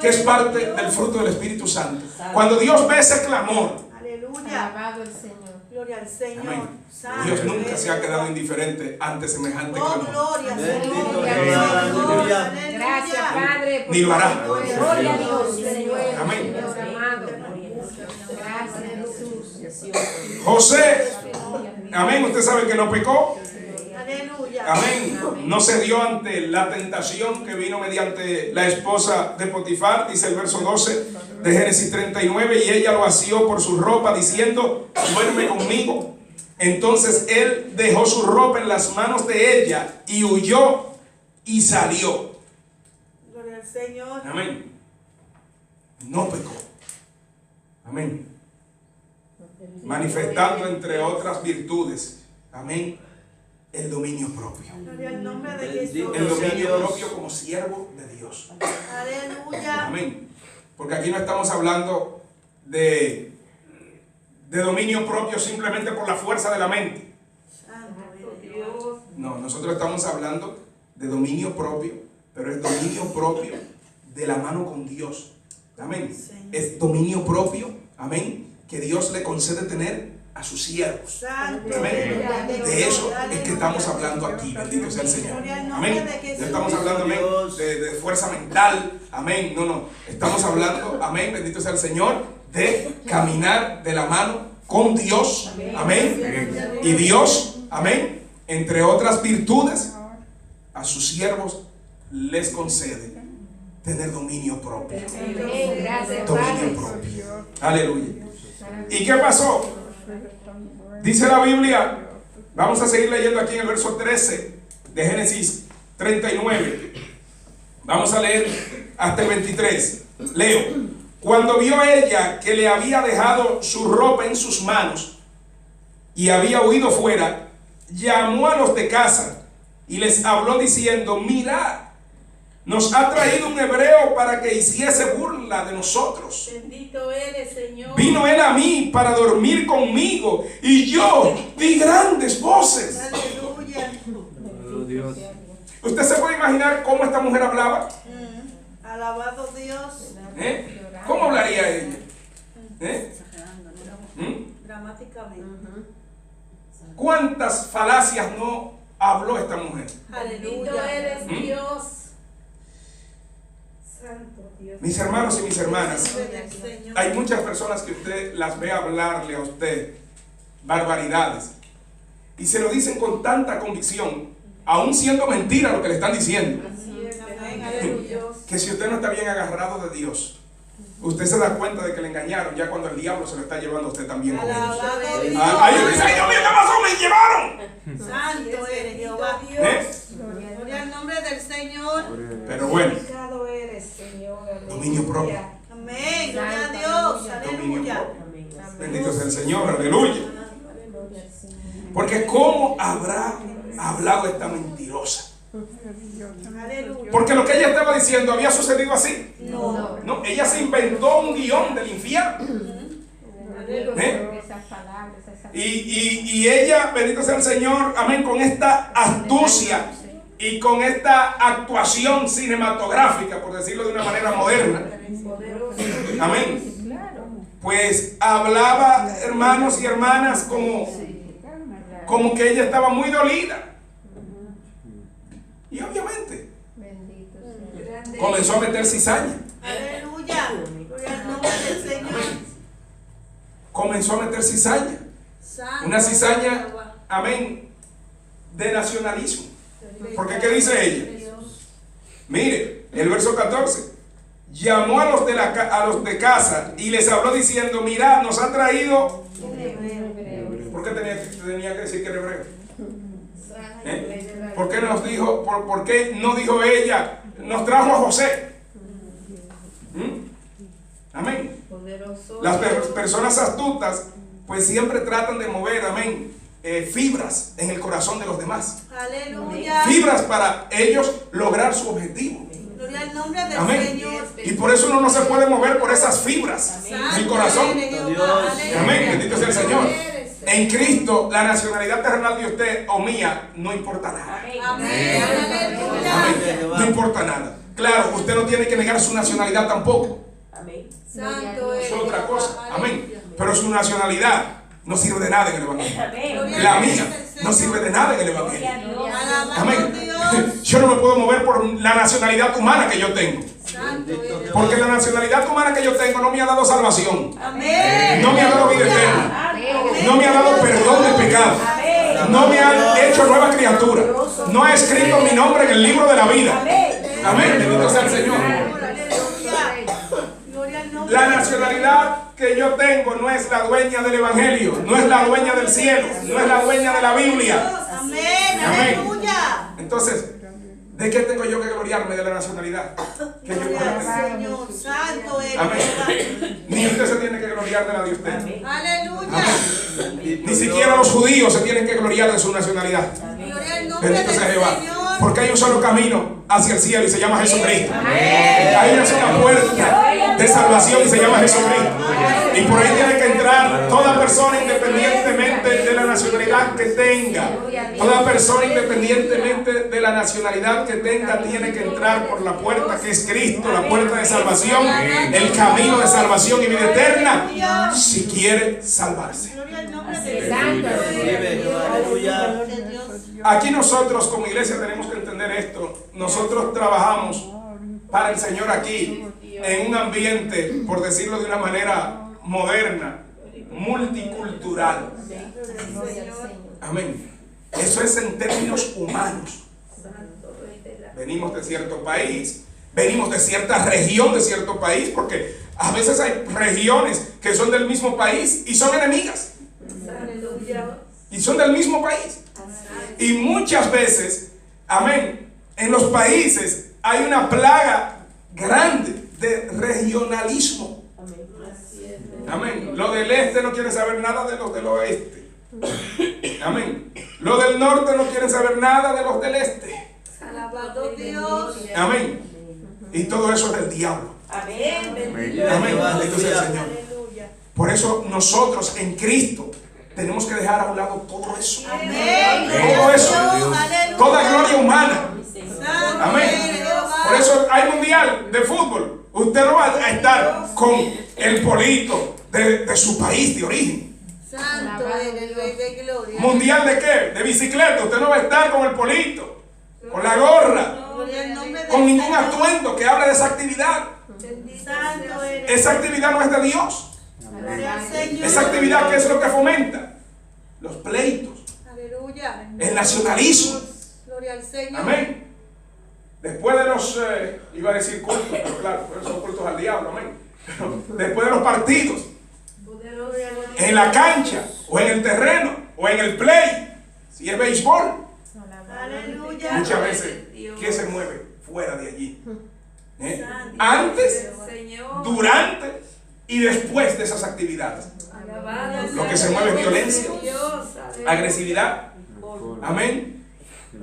que es parte del fruto del Espíritu Santo. Cuando Dios ve ese clamor, Aleluya. Alabado el Señor. Gloria al Señor. amén, Santo Dios nunca eres. se ha quedado indiferente ante semejante Oh, clamor. gloria, Bendito Señor. Jehová, aleluya. Aleluya. Gracias, Padre. por Ni lo hará. tu poder. Gloria a Dios, Señor. Amén. Señor amado. Gracias, Jesús. José, amén, usted sabe que no pecó. Aleluya. Amén. No se dio ante la tentación que vino mediante la esposa de Potifar, dice el verso 12 de Génesis 39, y ella lo asió por su ropa diciendo, duerme conmigo. Entonces él dejó su ropa en las manos de ella y huyó y salió. Gloria al Señor. Amén. No pecó. Amén. Manifestando entre otras virtudes, amén, el dominio propio. Gloria al nombre de Bendito Jesús. El dominio Dios. propio como siervo de Dios. Aleluya. Amén. Porque aquí no estamos hablando de dominio propio simplemente por la fuerza de la mente. Santo eres Dios. No, nosotros estamos hablando de dominio propio, pero es dominio propio de la mano con Dios. Amén. Es dominio propio, amén, que Dios le concede tener a sus siervos. Santo Amén. eres De eso Dios. es que estamos hablando aquí. Bendito sea el Señor. Gloria al nombre Amén. de Jesús. No estamos hablando, amén, de fuerza mental. Amén. No. Estamos hablando, amén, bendito sea el Señor, de caminar de la mano con Dios. Amén. Y Dios, amén, entre otras virtudes, a sus siervos les concede tener dominio propio. Amén. Gracias, Dominio Padre. propio. Aleluya. ¿Y qué pasó? Dice la Biblia, vamos a seguir leyendo aquí en el verso 13 de Génesis 39. Vamos a leer hasta el 23. Leo. Cuando vio ella que le había dejado su ropa en sus manos y había huido fuera, llamó a los de casa y les habló diciendo, mirad, nos ha traído un hebreo para que hiciese burla de nosotros. Bendito eres, Señor. Vino él a mí para dormir conmigo y yo di grandes voces. Aleluya. Oh, Dios. ¿Usted se puede imaginar cómo esta mujer hablaba? Alabado Dios. ¿Cómo hablaría ella? Dramáticamente. ¿Cuántas falacias no habló esta mujer? Aleluya. eres Dios. Santo Dios. Mis hermanos y mis hermanas, Señor. hay muchas personas que usted las ve hablarle a usted barbaridades y se lo dicen con tanta convicción, aún siendo mentira lo que le están diciendo, Amén. Aleluya. que si usted no está bien agarrado de Dios, usted se da cuenta de que le engañaron ya cuando el diablo se lo está llevando a usted también con ellos. Alabado Dios. Ahí usted dice, ay Dios mío, ¿qué pasó? ¡Me llevaron! Santo eres Jehová. Gloria al nombre del Señor. Pero bueno, Santificado eres, Señor. dominio propio. Amén. Gloria a Dios. Dominio Aleluya. propio. Bendito sea el Señor, aleluya. Porque ¿cómo habrá hablado esta mentirosa? Aleluya. Porque lo que ella estaba diciendo había sucedido así. No. No, ella se inventó un guión del infierno. Esas palabras, esas Y ella, bendito sea el Señor, amén, con esta astucia y con esta actuación cinematográfica, por decirlo de una manera moderna, amén, pues hablaba, hermanos y hermanas, como que ella estaba muy dolida. Y obviamente bendito sea. comenzó a meter cizaña. Aleluya. Gloria al nombre del Señor. Comenzó a meter cizaña. Santo Una cizaña, Jehová. amén, de nacionalismo. Porque ¿qué dice ella? Mire, el verso 14. llamó a los de casa y les habló diciendo: mirad, nos ha traído. ¿Por qué tenía que decir que era hebreo? ¿Por qué nos dijo? ¿Por qué no dijo ella? Nos trajo a José. Amén. Las personas astutas pues siempre tratan de mover, amén, fibras en el corazón de los demás. Aleluya. Fibras para ellos lograr su objetivo. Gloria al nombre del Amén. Señor. Y por eso uno no se puede mover por esas fibras del corazón. Amén. Bendito sea el Señor. En Cristo, la nacionalidad terrenal de usted o mía no importa nada. Amén. Amén. No importa nada. Claro, usted no tiene que negar su nacionalidad tampoco. Santo Es es. otra cosa. Amén. Pero su nacionalidad no sirve de nada en el Evangelio. La mía no sirve de nada en el Evangelio. Amén. Yo no me puedo mover por la nacionalidad humana que yo tengo. Porque la nacionalidad humana que yo tengo no me ha dado salvación. Amén. No me ha dado vida eterna. No me ha dado perdón del pecado. No me ha hecho nueva criatura. No ha escrito mi nombre en el libro de la vida. Amén. Bendito sea el Señor. La nacionalidad que yo tengo no es la dueña del Evangelio, no es la dueña del cielo, no es la dueña de la Biblia. Amén. Amén. Aleluya. Entonces, ¿de qué tengo yo que gloriarme de la nacionalidad que yo puedo tener? Señor, santo eres. Amén. Ni usted se tiene que gloriar de la de usted. Aleluya. Ni siquiera los judíos se tienen que gloriar de su nacionalidad. Gloria al nombre Bendito sea del Jehová. Señor. Porque hay un solo camino hacia el cielo y se llama Jesucristo. Hay una sola puerta de salvación y se llama Jesucristo. Y por ahí tiene que entrar toda persona independientemente de la nacionalidad que tenga. Toda persona independientemente de la nacionalidad que tenga tiene que entrar por la puerta que es Cristo, la puerta de salvación, el camino de salvación y vida eterna, si quiere salvarse. Gloria al nombre del Señor. Aleluya. Aquí nosotros como iglesia tenemos que entender esto. Nosotros trabajamos para el Señor aquí en un ambiente, por decirlo de una manera moderna, multicultural. Amén. Eso es en términos humanos. Venimos de cierto país, venimos de cierta región de cierto país, porque a veces hay regiones que son del mismo país y son enemigas. Y son del mismo país. Y muchas veces, amén, en los países hay una plaga grande de regionalismo. Amén. Los del este no quieren saber nada de los del oeste. Amén. Los del norte no quieren saber nada de los del este. Alabado Dios. Amén. Y todo eso es del diablo. Amén. Amén. Bendito sea el Señor. Por eso nosotros en Cristo tenemos que dejar a un lado todo eso. Amén. Todo eso. Aleluya. Toda gloria humana. Santo Amén. eres, Jehová. Por eso hay mundial de fútbol. Usted no va a estar con el polito de su país de origen. Santo eres, Rey de gloria. ¿Mundial de qué? De bicicleta. Usted no va a estar con el polito, con la gorra, Gloria al nombre del con ningún Señor. atuendo que hable de esa actividad. Santo eres. Esa actividad no es de Dios. Gloria al Señor. Esa actividad, ¿qué es lo que fomenta? Los pleitos, Aleluya. el nacionalismo. Gloria al Señor. Amén. Después de los, iba a decir cultos, pero claro, pues son cultos al diablo, amén. Pero después de los partidos, en la cancha, o en el terreno, o en el play, si es béisbol, Aleluya. muchas veces, ¿qué se mueve fuera de allí? Antes, durante y después de esas actividades. Lo que se mueve es violencia, agresividad, amén,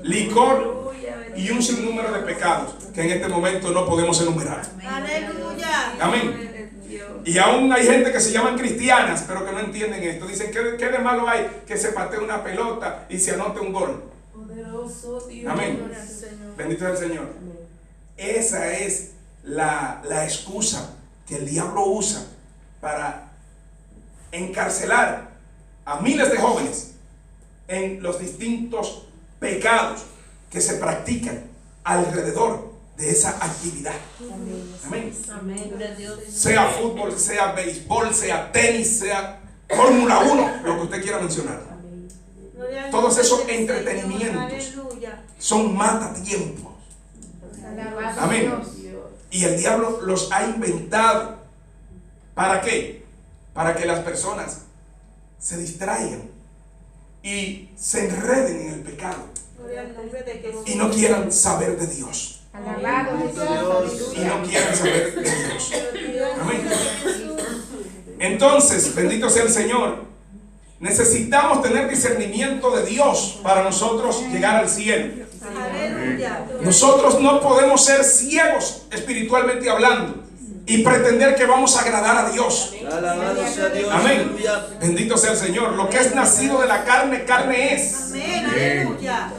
licor y un sinnúmero de pecados que en este momento no podemos enumerar. Aleluya. Amén. Y aún hay gente que se llaman cristianas, pero que no entienden esto. Dicen, ¿qué de malo hay que se patee una pelota y se anote un gol? Amén. Bendito es el Señor. Esa es la excusa que el diablo usa para encarcelar a miles de jóvenes en los distintos pecados que se practican alrededor de esa actividad. Amén. Sea fútbol, sea béisbol, sea tenis, sea Fórmula 1, lo que usted quiera mencionar. Todos esos entretenimientos son matatiempos. Amén. Y el diablo los ha inventado. ¿Para qué? Para que las personas se distraigan y se enreden en el pecado Gloria al nombre de Jesús. y no quieran saber de Dios. Alabado Jesús. Y no quieran saber de Dios. Amén. Entonces, bendito sea el Señor. Necesitamos tener discernimiento de Dios para nosotros llegar al cielo. Aleluya. Nosotros no podemos ser ciegos espiritualmente hablando y pretender que vamos a agradar a Dios. Alabado sea Dios. Amén. Aleluya. Bendito sea el Señor. Lo que es nacido de la carne, carne es. Amén. Aleluya.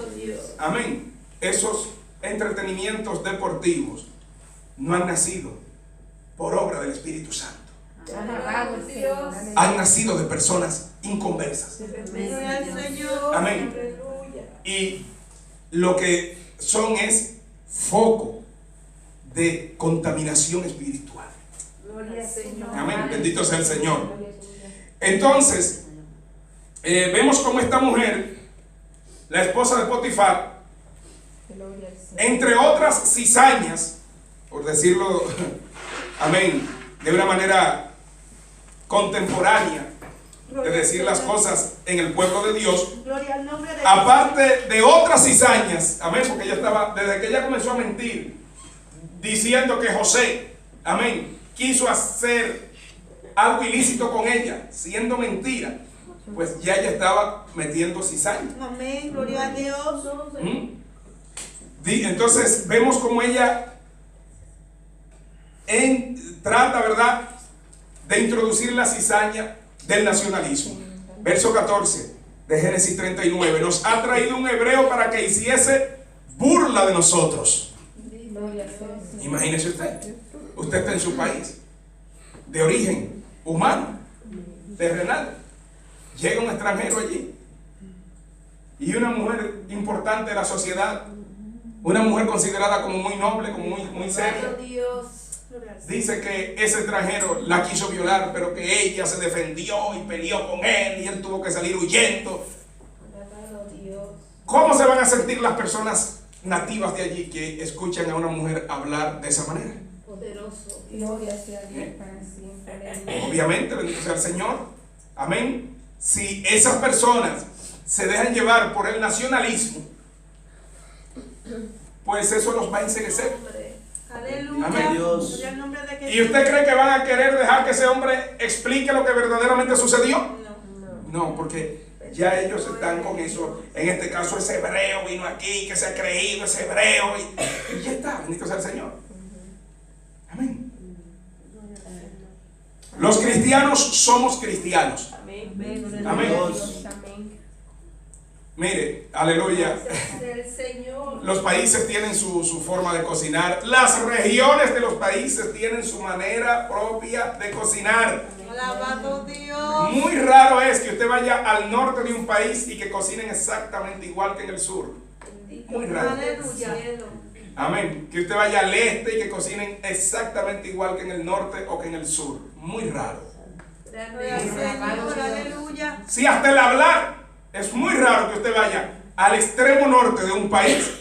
Amén. Esos entretenimientos deportivos no han nacido por obra del Espíritu Santo. Alabado Dios. Han nacido de personas inconversas. Gloria al Señor. Amén. Aleluya. Y lo que son es foco de contaminación espiritual. Gloria al Señor. Amén. Bendito sea el Señor. Entonces, vemos como esta mujer, la esposa de Potifar, entre otras cizañas, por decirlo, amén, de una manera contemporánea de decir las cosas en el pueblo de Dios, Gloria al nombre de aparte de otras cizañas, amén, porque ella estaba, desde que ella comenzó a mentir, diciendo que José, amén, quiso hacer algo ilícito con ella, siendo mentira, pues ya ella estaba metiendo cizaña. Amén. Gloria a Dios. Entonces vemos como ella trata, ¿verdad?, de introducir la cizaña del nacionalismo. Verso 14 de Génesis 39. Nos ha traído un hebreo para que hiciese burla de nosotros. Imagínese usted. Usted está en su país, de origen humano, terrenal. Llega un extranjero allí y una mujer importante de la sociedad, una mujer considerada como muy noble, como muy seria, dice que ese extranjero la quiso violar, pero que ella se defendió y peleó con él y él tuvo que salir huyendo. ¿Cómo se van a sentir las personas nativas de allí que escuchan a una mujer hablar de esa manera? Poderoso. Gloria sea Dios para siempre. Obviamente, bendito sea el Señor. Amén. Si esas personas se dejan llevar por el nacionalismo, pues eso los va a enceguecer. Aleluya. Amén. Dios. Gloria al nombre de Jesús. ¿Y usted cree que van a querer dejar que ese hombre explique lo que verdaderamente sucedió? No, porque ya ellos están con eso. En este caso ese hebreo vino aquí, que se ha creído ese hebreo, y ya está, bendito sea el Señor. Amén. Los cristianos somos cristianos. Amén. Dios. Mire, aleluya. Del Señor. Los países tienen su forma de cocinar. Las regiones de los países tienen su manera propia de cocinar. Alabado Dios. Muy raro es que usted vaya al norte de un país y que cocinen exactamente igual que en el sur. Muy raro. Aleluya. Amén. Que usted vaya al este y que cocinen exactamente igual que en el norte o que en el sur. Muy raro. Gloria al Señor. Aleluya. Si hasta el hablar, es muy raro que usted vaya al extremo norte de un país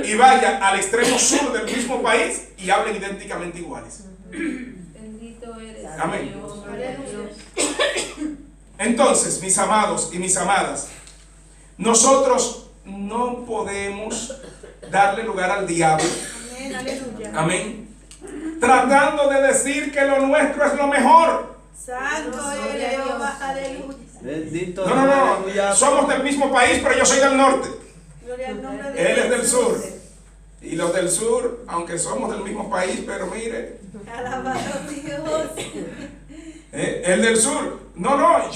y vaya al extremo sur del mismo país y hablen idénticamente iguales. Bendito eres. Amén. Dios. Entonces, mis amados y mis amadas, nosotros no podemos darle lugar al diablo. Amén. Aleluya. Amén. Tratando de decir que lo nuestro es lo mejor. Santo eres Jehová. Aleluya. Bendito. No. Aleluya. Somos del mismo país, pero yo soy del norte. Gloria al nombre de Él es del Jesús. sur. Y los del sur, aunque somos del mismo país, pero mire, Alabado Dios. el del sur. No,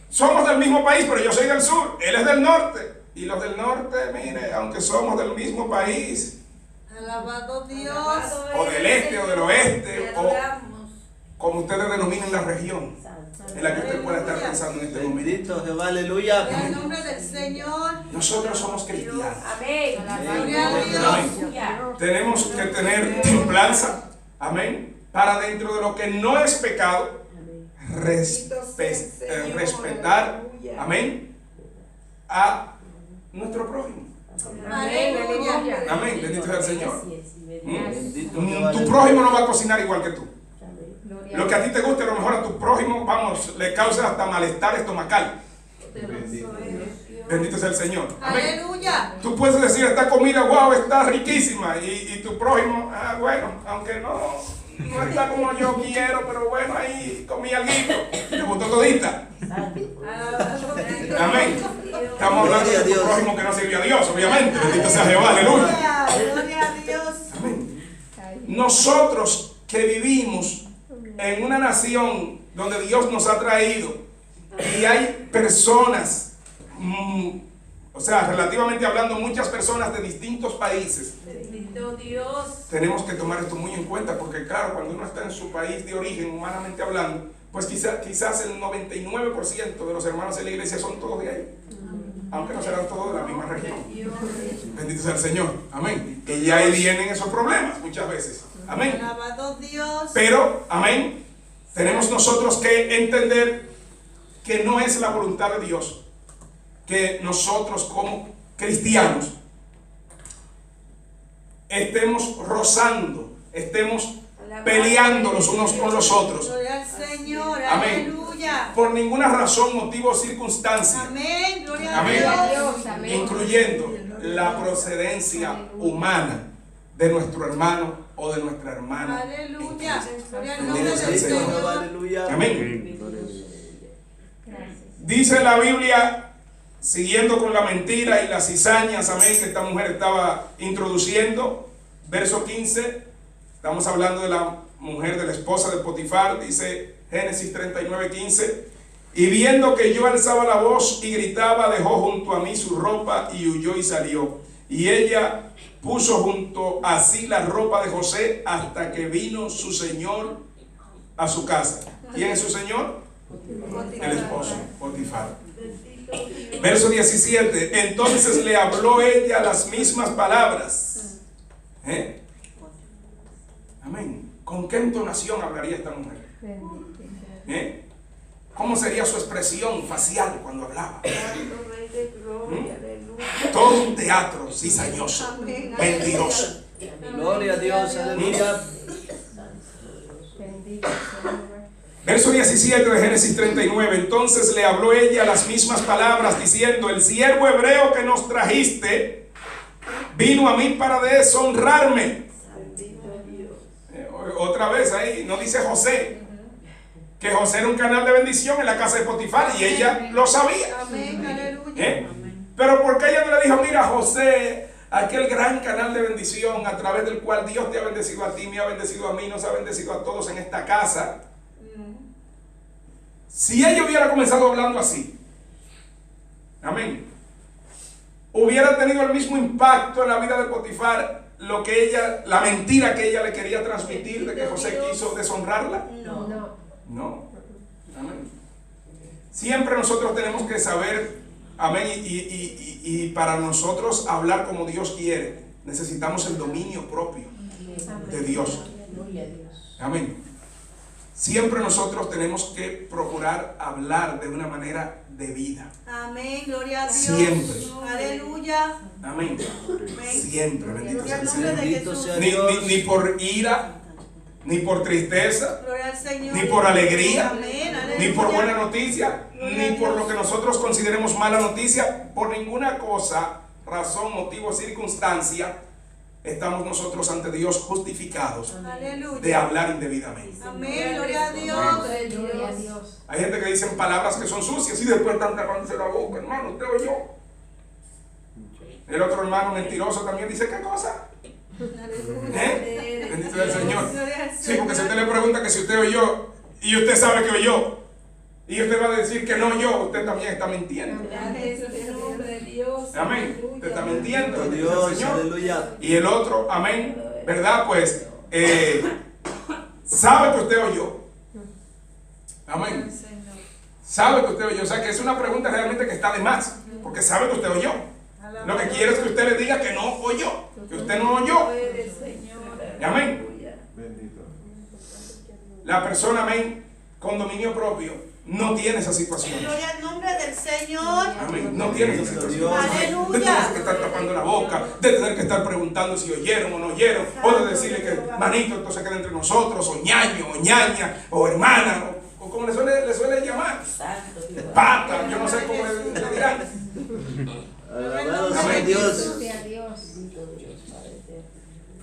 somos del mismo país, pero yo soy del sur. Él es del norte. Y los del norte, mire, aunque somos del mismo país, Alabado Dios. o del este o del oeste, o como ustedes denominen la región en la que usted pueda estar pensando en este momento. Bendito Jehová. Aleluya. En el nombre del Señor. Nosotros somos cristianos. Amén. Gloria a Dios. Amén. Tenemos que tener templanza, amén, para dentro de lo que no es pecado, respetar, amén, a nuestro prójimo. Aleluya. Amén, bendito sea el Señor. Bendito Tu Jehová, prójimo no va a cocinar igual que tú. Gloria Lo que a ti te guste, a lo mejor a tu prójimo, vamos, le causa hasta malestar estomacal. Bendito sea el Señor. Amén. Aleluya. Tú puedes decir, esta comida, wow, está riquísima. Y tu prójimo, bueno, aunque no está como yo quiero, pero bueno, ahí comí algo. Te gustó todita. Amén. Estamos hablando de tu prójimo que no sirvió a Dios, obviamente. Bendito sea Jehová, aleluya. Gloria a Dios. Amén. Nosotros que vivimos en una nación donde Dios nos ha traído y hay personas, o sea, relativamente hablando, muchas personas de distintos países, Bendito Dios. tenemos que tomar esto muy en cuenta, porque claro, cuando uno está en su país de origen, humanamente hablando, pues quizás el 99% de los hermanos en la iglesia son todos de ahí, aunque no serán todos de la misma región. Bendito sea el Señor, amén. Y ya ahí vienen esos problemas muchas veces, amén. Alabado Dios. Pero, amén, tenemos nosotros que entender que no es la voluntad de Dios que nosotros como cristianos estemos rozando, estemos peleando los unos con los otros. Gloria al Señor. Amén. Aleluya. Por ninguna razón, motivo o circunstancia. Amén. Gloria Amén. a Dios. Dios, amén. Incluyendo la procedencia humana de nuestro hermano o de nuestra hermana. Aleluya. Gloria al Bendito nombre sea del el Bendito Señor. Jehová, Señor. aleluya. Amén. Gracias. Dice la Biblia, siguiendo con la mentira y las cizañas, amén, que esta mujer estaba introduciendo, verso 15, estamos hablando de la mujer, de la esposa de Potifar, dice Génesis 39:15, y viendo que yo alzaba la voz y gritaba, dejó junto a mí su ropa y huyó y salió. Y ella puso junto a sí la ropa de José hasta que vino su señor a su casa. ¿Quién es su señor? El esposo, Potifar. Verso 17. Entonces le habló ella las mismas palabras. Amén. ¿Con qué entonación hablaría esta mujer? ¿Cómo sería su expresión facial cuando hablaba? Todo un teatro cizañoso, mentiroso. Gloria a Dios, aleluya. Bendito Señor. Verso 17 de Génesis 39. Entonces le habló ella las mismas palabras, diciendo: el siervo hebreo que nos trajiste vino a mí para deshonrarme. Otra vez ahí, no dice José, que José era un canal de bendición en la casa de Potifar, y ella lo sabía. Amén. Aleluya. Pero porque ella no le dijo: mira, José, aquel gran canal de bendición a través del cual Dios te ha bendecido a ti, me ha bendecido a mí, nos ha bendecido a todos en esta casa. Si ella hubiera comenzado hablando así, amén, hubiera tenido el mismo impacto en la vida de Potifar lo que ella, la mentira que ella le quería transmitir de que José quiso deshonrarla. No. Amén. Siempre nosotros tenemos que saber, amén, y para nosotros hablar como Dios quiere, necesitamos el dominio propio de Dios. Amén. Siempre nosotros tenemos que procurar hablar de una manera debida. Amén. Gloria a Dios. Siempre. Aleluya. Amén. Siempre. Bendito sea el Gloria al nombre de Señor. Bendito Jesús. sea Ni Dios. por ira, ni por tristeza, Gloria al Señor. ni por alegría, Amén. ni por Aleluya. buena noticia, ni por lo que nosotros consideremos mala noticia, por ninguna cosa, razón, motivo, circunstancia, estamos nosotros ante Dios justificados Aleluya. de hablar indebidamente. Amén. Gloria a Dios. Gloria a Dios. Hay gente que dicen palabras que son sucias y después están tapándose la boca. Hermano, usted o yo. El otro hermano mentiroso también dice: ¿qué cosa? Bendito sea el Señor. Sí, porque si usted le pregunta que si usted oyó y usted sabe que oyó y usted va a decir que no oyó, usted también está mintiendo. Amén. Usted está mintiendo. Bendito sea el Dios, Señor. aleluya. Y el otro, amén, ¿verdad? Pues sabe que usted oyó. Amén. Sabe que usted oyó. O sea que es una pregunta realmente que está de más, porque sabe que usted oyó. Lo que quiere es que usted le diga que no oyó, que usted no oyó. Amén. Bendito. La persona, amén, con dominio propio no tiene esa situación. Gloria al nombre del Señor. Amén. No tiene esa situación. Aleluya. De tener que estar tapando la boca, de tener que estar preguntando si oyeron o no oyeron, o de decirle que manito, esto se queda entre nosotros, o ñaño, o ñaña, o hermana, o como le suele llamar. Pata, yo no sé cómo le dirán. Alabado sea Dios. Gloria a Dios.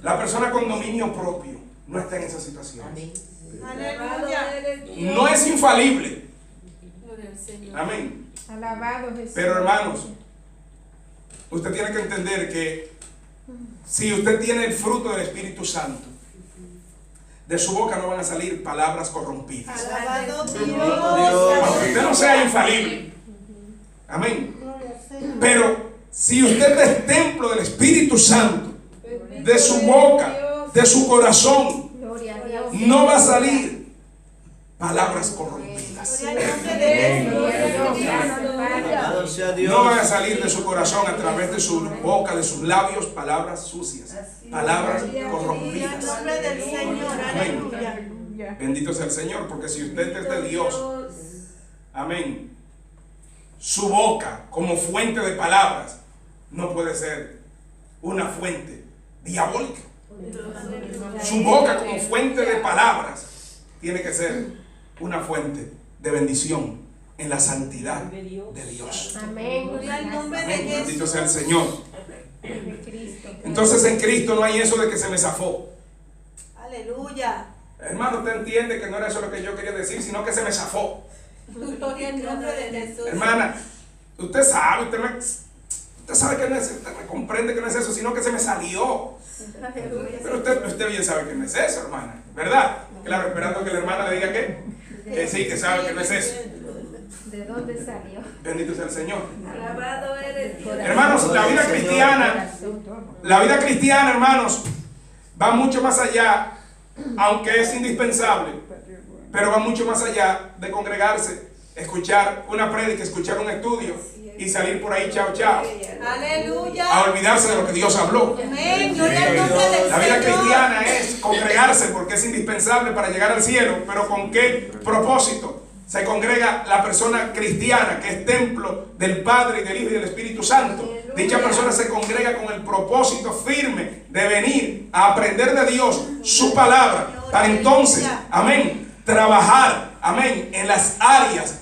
La persona con dominio propio no está en esa situación. Aleluya. No es infalible. Amén. Alabado Jesús. Pero hermanos, usted tiene que entender que si usted tiene el fruto del Espíritu Santo, de su boca no van a salir palabras corrompidas. Alabado Aunque Dios. usted no sea infalible. Amén. Pero si usted es templo del Espíritu Santo, de su boca, de su corazón, Gloria a Dios. no va a salir palabras corrompidas. Gloria al nombre de Gloria a Dios. Jesús. Gracias, Padre. Alabado sea Dios. No van a salir de su corazón a través de su boca, de sus labios, palabras sucias, palabras Gloria al corrompidas. nombre del Señor. Aleluya. Bendito sea el Señor, porque si usted es de Dios, amén, su boca como fuente de palabras no puede ser una fuente diabólica. Su boca como fuente de palabras tiene que ser una fuente de bendición en la santidad de Dios. Amén. Gloria al nombre de Amén. Bendito Jesús. sea el Señor. De Cristo. Entonces en Cristo no hay eso de que se me zafó. Aleluya. Hermano, usted entiende que no era eso lo que yo quería decir, sino que se me zafó. Gloria al nombre de Jesús. Hermana, usted sabe, usted sabe que no es, usted me comprende que no es eso, sino que se me salió. Pero usted bien sabe que no es eso, hermana, ¿verdad? Claro, esperando que la hermana le diga que sí, que sabe que no es eso. ¿De dónde salió? Bendito sea el Señor. Alabado eres Dios. Hermanos, la vida cristiana, hermanos, va mucho más allá, aunque es indispensable, pero va mucho más allá de congregarse, escuchar una prédica, escuchar un estudio y salir por ahí chao chao, Aleluya. a olvidarse de lo que Dios habló. Amén. Gloria al nombre del La vida Señor. cristiana es congregarse porque es indispensable para llegar al cielo, pero ¿con qué propósito? Se congrega la persona cristiana que es templo del Padre, y del Hijo y del Espíritu Santo. Dicha persona se congrega con el propósito firme de venir a aprender de Dios su palabra para entonces, amén, trabajar, amén, en las áreas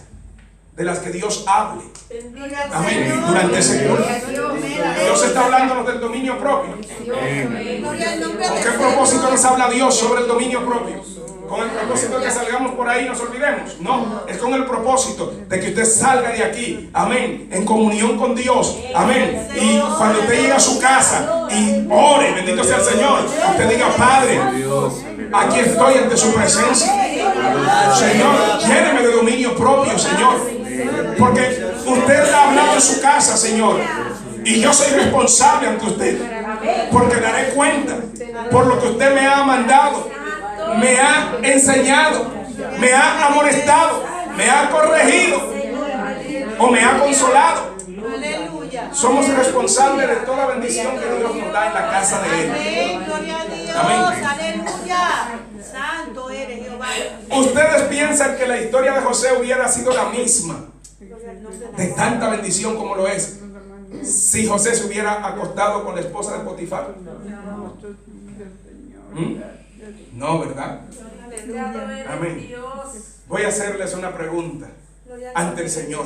de las que Dios hable. Gloria al Amén. Señor. Durante ese culto. Amén. Dios está hablándonos del dominio propio. Gloria al nombre ¿Con del qué Señor. propósito nos habla Dios sobre el dominio propio? ¿Con el propósito de que salgamos por ahí y nos olvidemos? No, es con el propósito de que usted salga de aquí, amén, en comunión con Dios, amén. Y cuando usted llega a su casa y ore, bendito sea el Señor, usted diga: Padre, aquí estoy ante su presencia. Señor, lléneme de dominio propio, Señor. Porque usted ha hablado en su casa, Señor, y yo soy responsable ante usted, porque daré cuenta por lo que usted me ha mandado, me ha enseñado, me ha amonestado, me ha corregido o me ha consolado. Aleluya. Somos responsables de toda bendición que Dios nos da en la casa de Él. Amén. Gloria a Dios. Amén. Aleluya. Santo eres Jehová. Ustedes piensan que la historia de José hubiera sido la misma, de tanta bendición como lo es, si José se hubiera acostado con la esposa de Potifar. No, ¿verdad? Amén. Voy a hacerles una pregunta ante el Señor.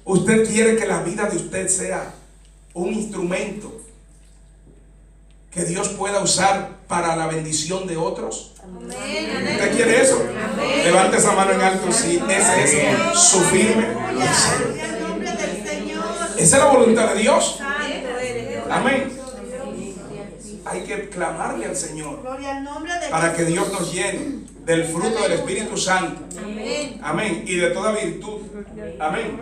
¿Usted quiere que la vida de usted sea un instrumento que Dios pueda usar para la bendición de otros? ¿Usted quiere eso? Levante esa mano en alto si ese es su firme deseo. Gloria al nombre del Señor. Esa es la voluntad de Dios. Santo eres Jehová. Amén. Hay que clamarle al Señor Gloria al nombre del para que Dios nos llene del fruto del Espíritu Santo. Amén. Amén. Y de toda virtud. Amén.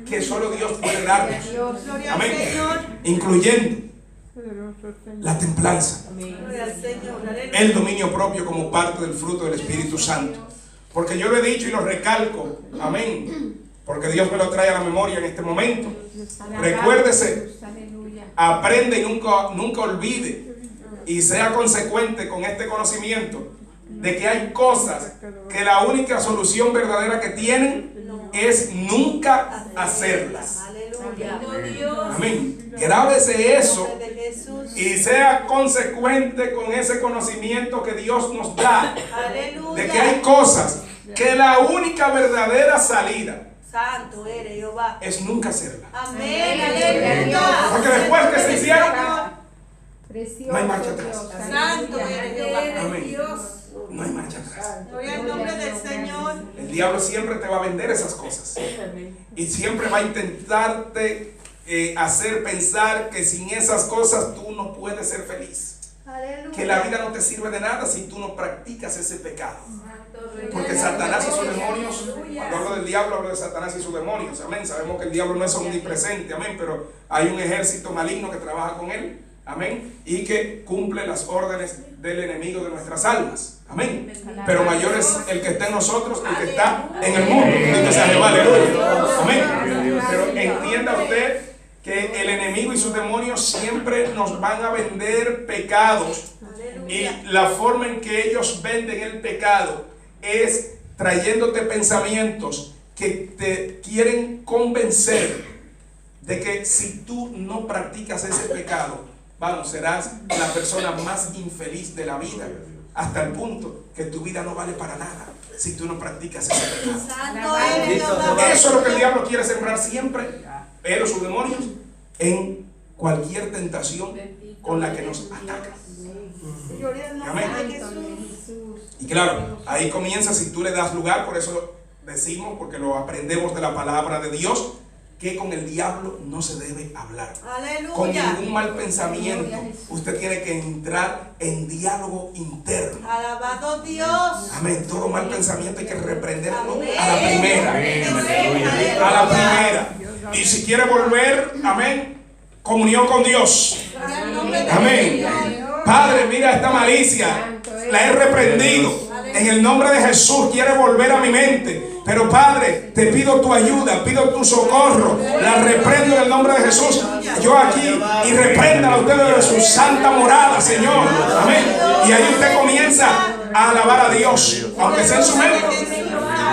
Que solo Dios puede darnos. Gloria al Amén. Señor. Incluyendo la templanza, Gloria al Señor. Aleluya. el dominio propio como parte del fruto del Espíritu Santo. Porque yo lo he dicho y lo recalco. Amén. Porque Dios me lo trae a la memoria en este momento. Recuérdese, Aleluya. aprende y nunca olvide, y sea consecuente con este conocimiento de que hay cosas que la única solución verdadera que tienen es nunca hacerlas. Amén. Grábese eso y sea consecuente con ese conocimiento que Dios nos da de que hay cosas que la única verdadera salida Santo eres Jehová. es nunca hacerlas. Amén. Aleluya. Porque después que se hicieron, Precioso no hay marcha Dios. atrás. Santo eres Jehová. Amén. No hay marcha atrás. Gloria al nombre del Señor. El diablo siempre te va a vender esas cosas y siempre va a intentarte hacer pensar que sin esas cosas tú no puedes ser feliz, que la vida no te sirve de nada si tú no practicas ese pecado. Porque Satanás y sus demonios, cuando hablo del diablo, hablo de Satanás y sus demonios. Amén. Sabemos que el diablo no es omnipresente, amén, pero hay un ejército maligno que trabaja con él, amén, y que cumple las órdenes del enemigo de nuestras almas, amén. Pero mayor es el que está en nosotros que el que está en el mundo. Bendito sea Jehová, aleluya, amén. Pero entienda usted que el enemigo y sus demonios siempre nos van a vender pecados, y la forma en que ellos venden el pecado es trayéndote pensamientos que te quieren convencer de que si tú no practicas ese pecado, vamos, serás la persona más infeliz de la vida, hasta el punto que tu vida no vale para nada si tú no practicas ese pecado. Santo eres Jehová. Eso es lo que el diablo quiere sembrar siempre, pero sus demonios, en cualquier tentación con la que nos ataca. Gloria al nombre de Jesús. Y claro, ahí comienza si tú le das lugar. Por eso decimos, porque lo aprendemos de la palabra de Dios, que con el diablo no se debe hablar. Con Aleluya. ningún mal pensamiento. Usted tiene que entrar en diálogo interno. Alabado Dios. Amén. Todo mal pensamiento hay que reprenderlo Amén. a la primera. A la primera. Y si quiere volver, amén, comunión con Dios. Amén. Padre, mira esta malicia, la he reprendido en el nombre de Jesús. Quiere volver a mi mente, pero Padre, te pido tu ayuda, pido tu socorro. La reprendo en el nombre de Jesús. Yo aquí, y reprendan a ustedes de su santa morada, Señor. Amén. Y ahí usted comienza a alabar a Dios, aunque sea en su mente.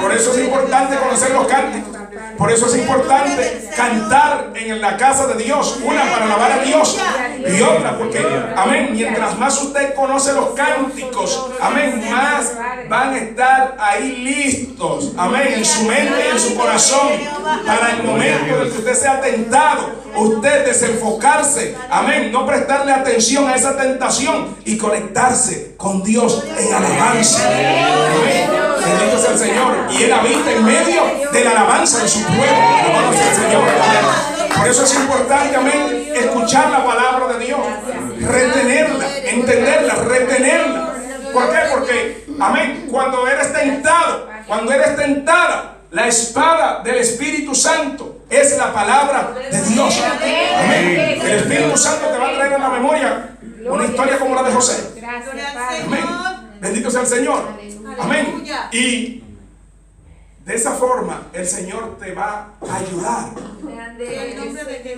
Por eso es importante conocer los cánticos. Por eso es importante cantar en la casa de Dios, una para alabar a Dios y otra porque, amén, mientras más usted conoce los cánticos, amén, más van a estar ahí listos, amén, en su mente y en su corazón para el momento en el que usted sea tentado, usted desenfocarse, amén, no prestarle atención a esa tentación y conectarse con Dios en alabanza. Amén. Bendito sea el Señor. Y Él habita en medio de la alabanza de su pueblo. Alabado sea el Señor. Por eso es importante, amén, escuchar la palabra de Dios, retenerla, entenderla, retenerla. ¿Por qué? Porque, amén, cuando eres tentado, cuando eres tentada, la espada del Espíritu Santo es la palabra de Dios. Amén. El Espíritu Santo te va a traer a la memoria una historia como la de José. Gracias, Padre. Amén. Bendito sea el Señor. Amén. Y de esa forma el Señor te va a ayudar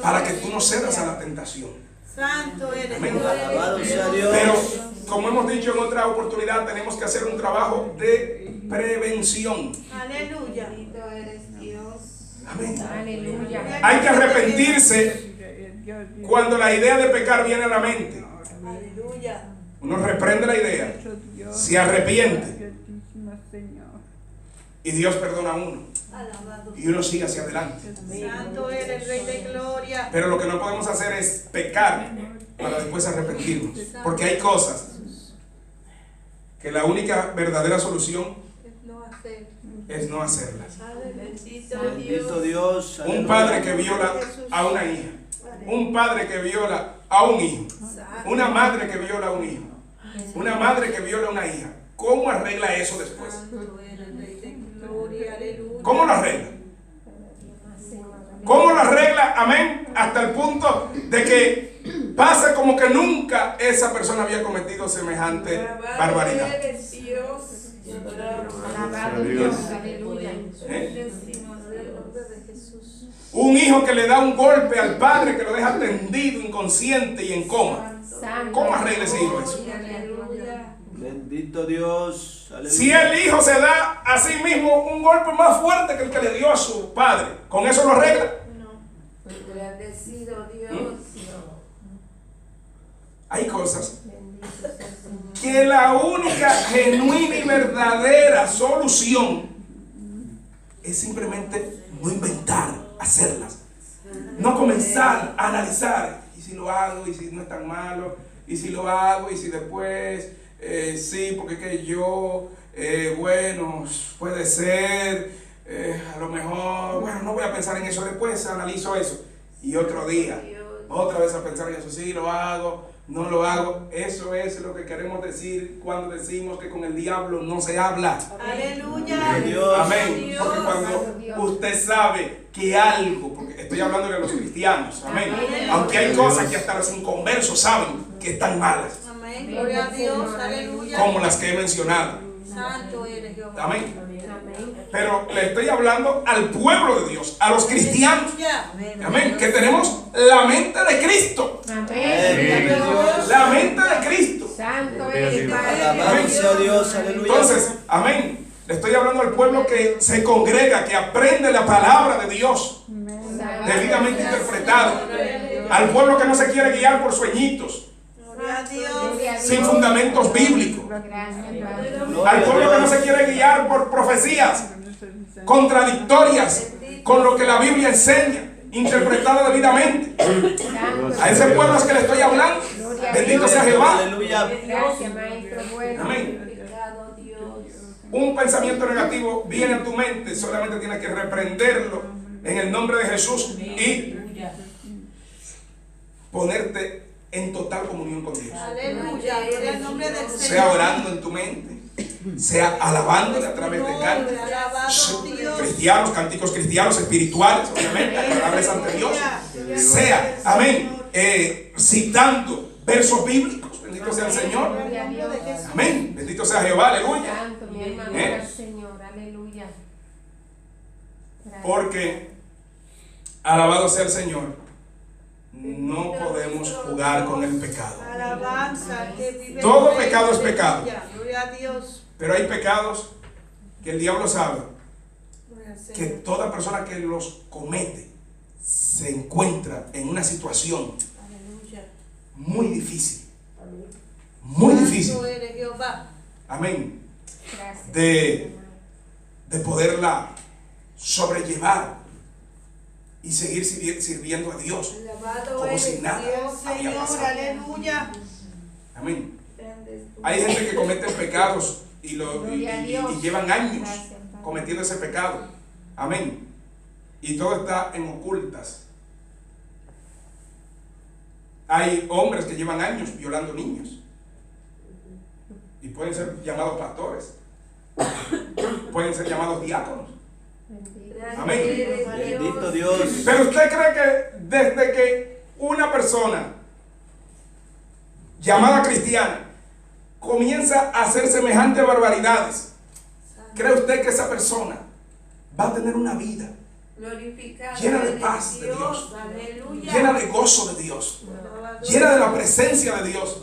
para que tú no cedas a la tentación. Santo eres Amén. Jehová. Alabado sea Dios. Pero como hemos dicho en otra oportunidad, tenemos que hacer un trabajo de prevención. Aleluya. Amén. Aleluya. Hay que arrepentirse cuando la idea de pecar viene a la mente. Aleluya. Uno reprende la idea, se arrepiente y Dios perdona a uno Alabado. y uno sigue hacia adelante. Santo eres Rey de gloria. Pero lo que no podemos hacer es pecar para después arrepentirnos, porque hay cosas que la única verdadera solución es no hacerlas. Bendito Bendito Dios. Dios. Un padre que viola a una hija, un padre que viola a un hijo, una madre que viola a un hijo, una madre que viola a una hija, ¿cómo arregla eso después? Santo eres Rey de gloria. Aleluya. ¿Cómo lo arregla? ¿Cómo lo arregla? Amén. Hasta el punto de que pasa como que nunca esa persona había cometido semejante barbaridad. Alabado Dios. Aleluya. Un hijo que le da un golpe al padre que lo deja tendido, inconsciente y en coma. Santo. ¿Cómo arregla ese hijo eso? Bendito Dios. Aleluya. Si el hijo se da a sí mismo un golpe más fuerte que el que le dio a su padre, ¿con eso lo arregla? Agradecido Dios. Hay cosas que la única genuina y verdadera solución es simplemente no inventar, hacerlas. No comenzar a analizar, y si lo hago, y si no es tan malo, y si lo hago, y si después, sí, porque que yo, bueno, puede ser, a lo mejor, bueno, no voy a pensar en eso, después analizo eso. Y otro día, otra vez a pensar en eso, sí, lo hago, no lo hago. Eso es lo que queremos decir cuando decimos que con el diablo no se habla. Aleluya. Dios. Amén. Porque cuando usted sabe que algo, porque estoy hablando de los cristianos, amén. Aunque hay cosas que hasta los inconversos saben que están malas, Amén. Gloria a Dios. Aleluya. como las que he mencionado. Santo eres Jehová. Amén. Pero le estoy hablando al pueblo de Dios, a los cristianos. Amén. Que tenemos la mente de Cristo. Amén. La mente de Cristo. Santo eres Padre. Alabanza a Dios. Aleluya. Entonces, amén. Le estoy hablando al pueblo que se congrega, que aprende la palabra de Dios, debidamente interpretado. Al pueblo que no se quiere guiar por sueñitos, Gloria a Dios. sin fundamentos bíblicos. Gracias, Padre. Al pueblo que no se quiere guiar por profecías contradictorias con lo que la Biblia enseña, interpretada debidamente. A ese pueblo es que le estoy hablando. Bendito sea Jehová. Aleluya. Gracias, Maestro bueno. Amén. Un pensamiento negativo viene a tu mente, solamente tienes que reprenderlo en el nombre de Jesús y ponerte en total comunión con Dios. Aleluya. Gloria al nombre del Señor. Sea orando en tu mente, sea alabándole a través de cantos cristianos, cánticos cristianos, espirituales, obviamente, agradables ante Dios. Sea, amén, citando versos bíblicos. Bendito sea el Señor. Amén. Bendito sea Jehová. Aleluya. Santo, mi hermano, al Señor. Aleluya. Porque, alabado sea el Señor, no podemos jugar con el pecado. Alabanza, que vive. Todo pecado es pecado. Gloria a Dios. Pero hay pecados que el diablo sabe Gloria al Señor. que toda persona que los comete se encuentra en una situación Aleluya. muy difícil. Muy difícil. Santo eres Jehová. Amén. Gracias. De poderla sobrellevar y seguir sirviendo a Dios Alabado como eres si nada Dios, había Señor. pasado. Aleluya. Amén. Hay gente que comete pecados y Gloria a Dios. y llevan años Gracias, Padre. cometiendo ese pecado. Amén. Y todo está en ocultas. Hay hombres que llevan años violando niños y pueden ser llamados pastores, pueden ser llamados diáconos. Bendito. Amén. Bendito Dios. Pero usted cree que desde que una persona llamada cristiana comienza a hacer semejantes barbaridades, ¿cree usted que esa persona va a tener una vida Glorificado llena de eres paz de Dios, Aleluya. llena de gozo de Dios, llena de la presencia de Dios,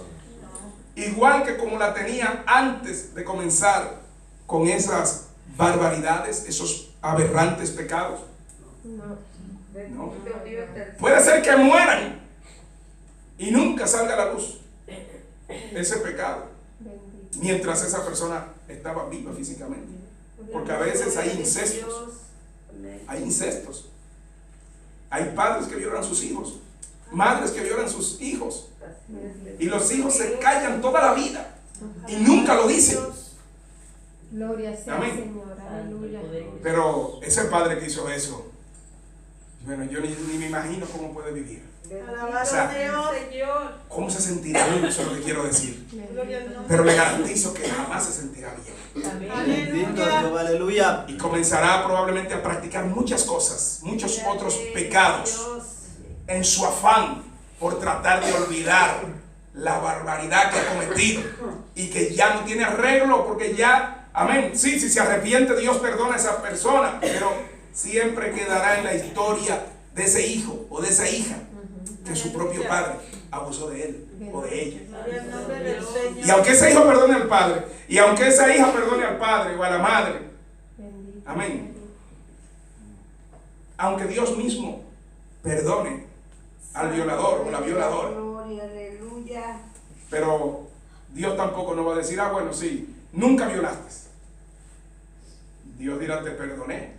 igual que como la tenía antes de comenzar con esas barbaridades, esos aberrantes pecados? No. Puede ser que mueran y nunca salga a la luz ese pecado Bendito. mientras esa persona estaba viva físicamente, porque a veces hay incestos. Hay incestos. Hay padres que violan a sus hijos, madres que violan a sus hijos, y los hijos se callan toda la vida y nunca lo dicen. Gloria sea Amén. al Señor. Aleluya. Pero ese padre que hizo eso, bueno, yo ni me imagino cómo puede vivir. Alabado O sea, Dios. Señor. ¿Cómo se sentirá? Eso es lo que quiero decir. Gloria al nombre. Pero le garantizo que jamás se sentirá bien. Bendito Aleluya. Jehová. Aleluya. Y comenzará probablemente a practicar muchas cosas, muchos otros pecados, en su afán por tratar de olvidar la barbaridad que ha cometido y que ya no tiene arreglo, porque ya, amén, sí, si se arrepiente, Dios perdona a esa persona, pero siempre quedará en la historia de ese hijo o de esa hija que su propio padre abusó de él o de ella. Gloria al nombre del Señor. Y aunque ese hijo perdone al padre, y aunque esa hija perdone al padre o a la madre, Bendito. amén. Aunque Dios mismo perdone al violador o la violadora, Gloria, aleluya. pero Dios tampoco nos va a decir, ah, bueno, sí, nunca violaste. Dios dirá, te perdoné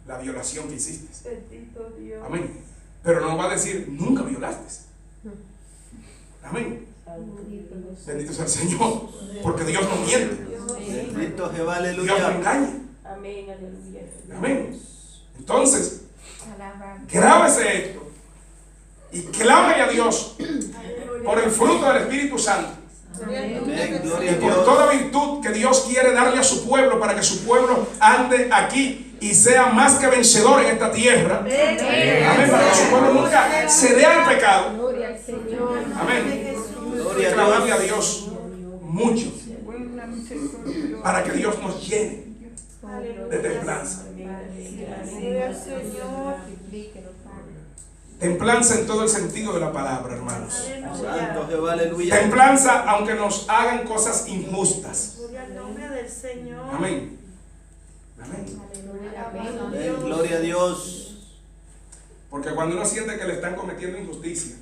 la violación que hiciste. Bendito Dios. Amén. Pero no va a decir, nunca violaste. Amén. Bendito sea el Señor, porque Dios no miente, Bendito Jehová, Dios no aleluya. engaña. Amén, aleluya. Amén. Entonces, Alabado. grábese esto y clámele a Dios por el fruto del Espíritu Santo Amén, y gloria a por Dios. toda virtud que Dios quiere darle a su pueblo para que su pueblo ande aquí y sea más que vencedor en esta tierra. Amén. Para que su pueblo nunca se dé al pecado. Gloria al Señor. Amén. Gloria a Clamarle Dios. a Dios mucho para que Dios nos llene de templanza. Gloria al Señor. Templanza en todo el sentido de la palabra, hermanos. Santo Jehová, aleluya. Templanza aunque nos hagan cosas injustas. Gloria al nombre del Señor. Amén. Amén. Amén, gloria a Dios. Porque cuando uno siente que le están cometiendo injusticia,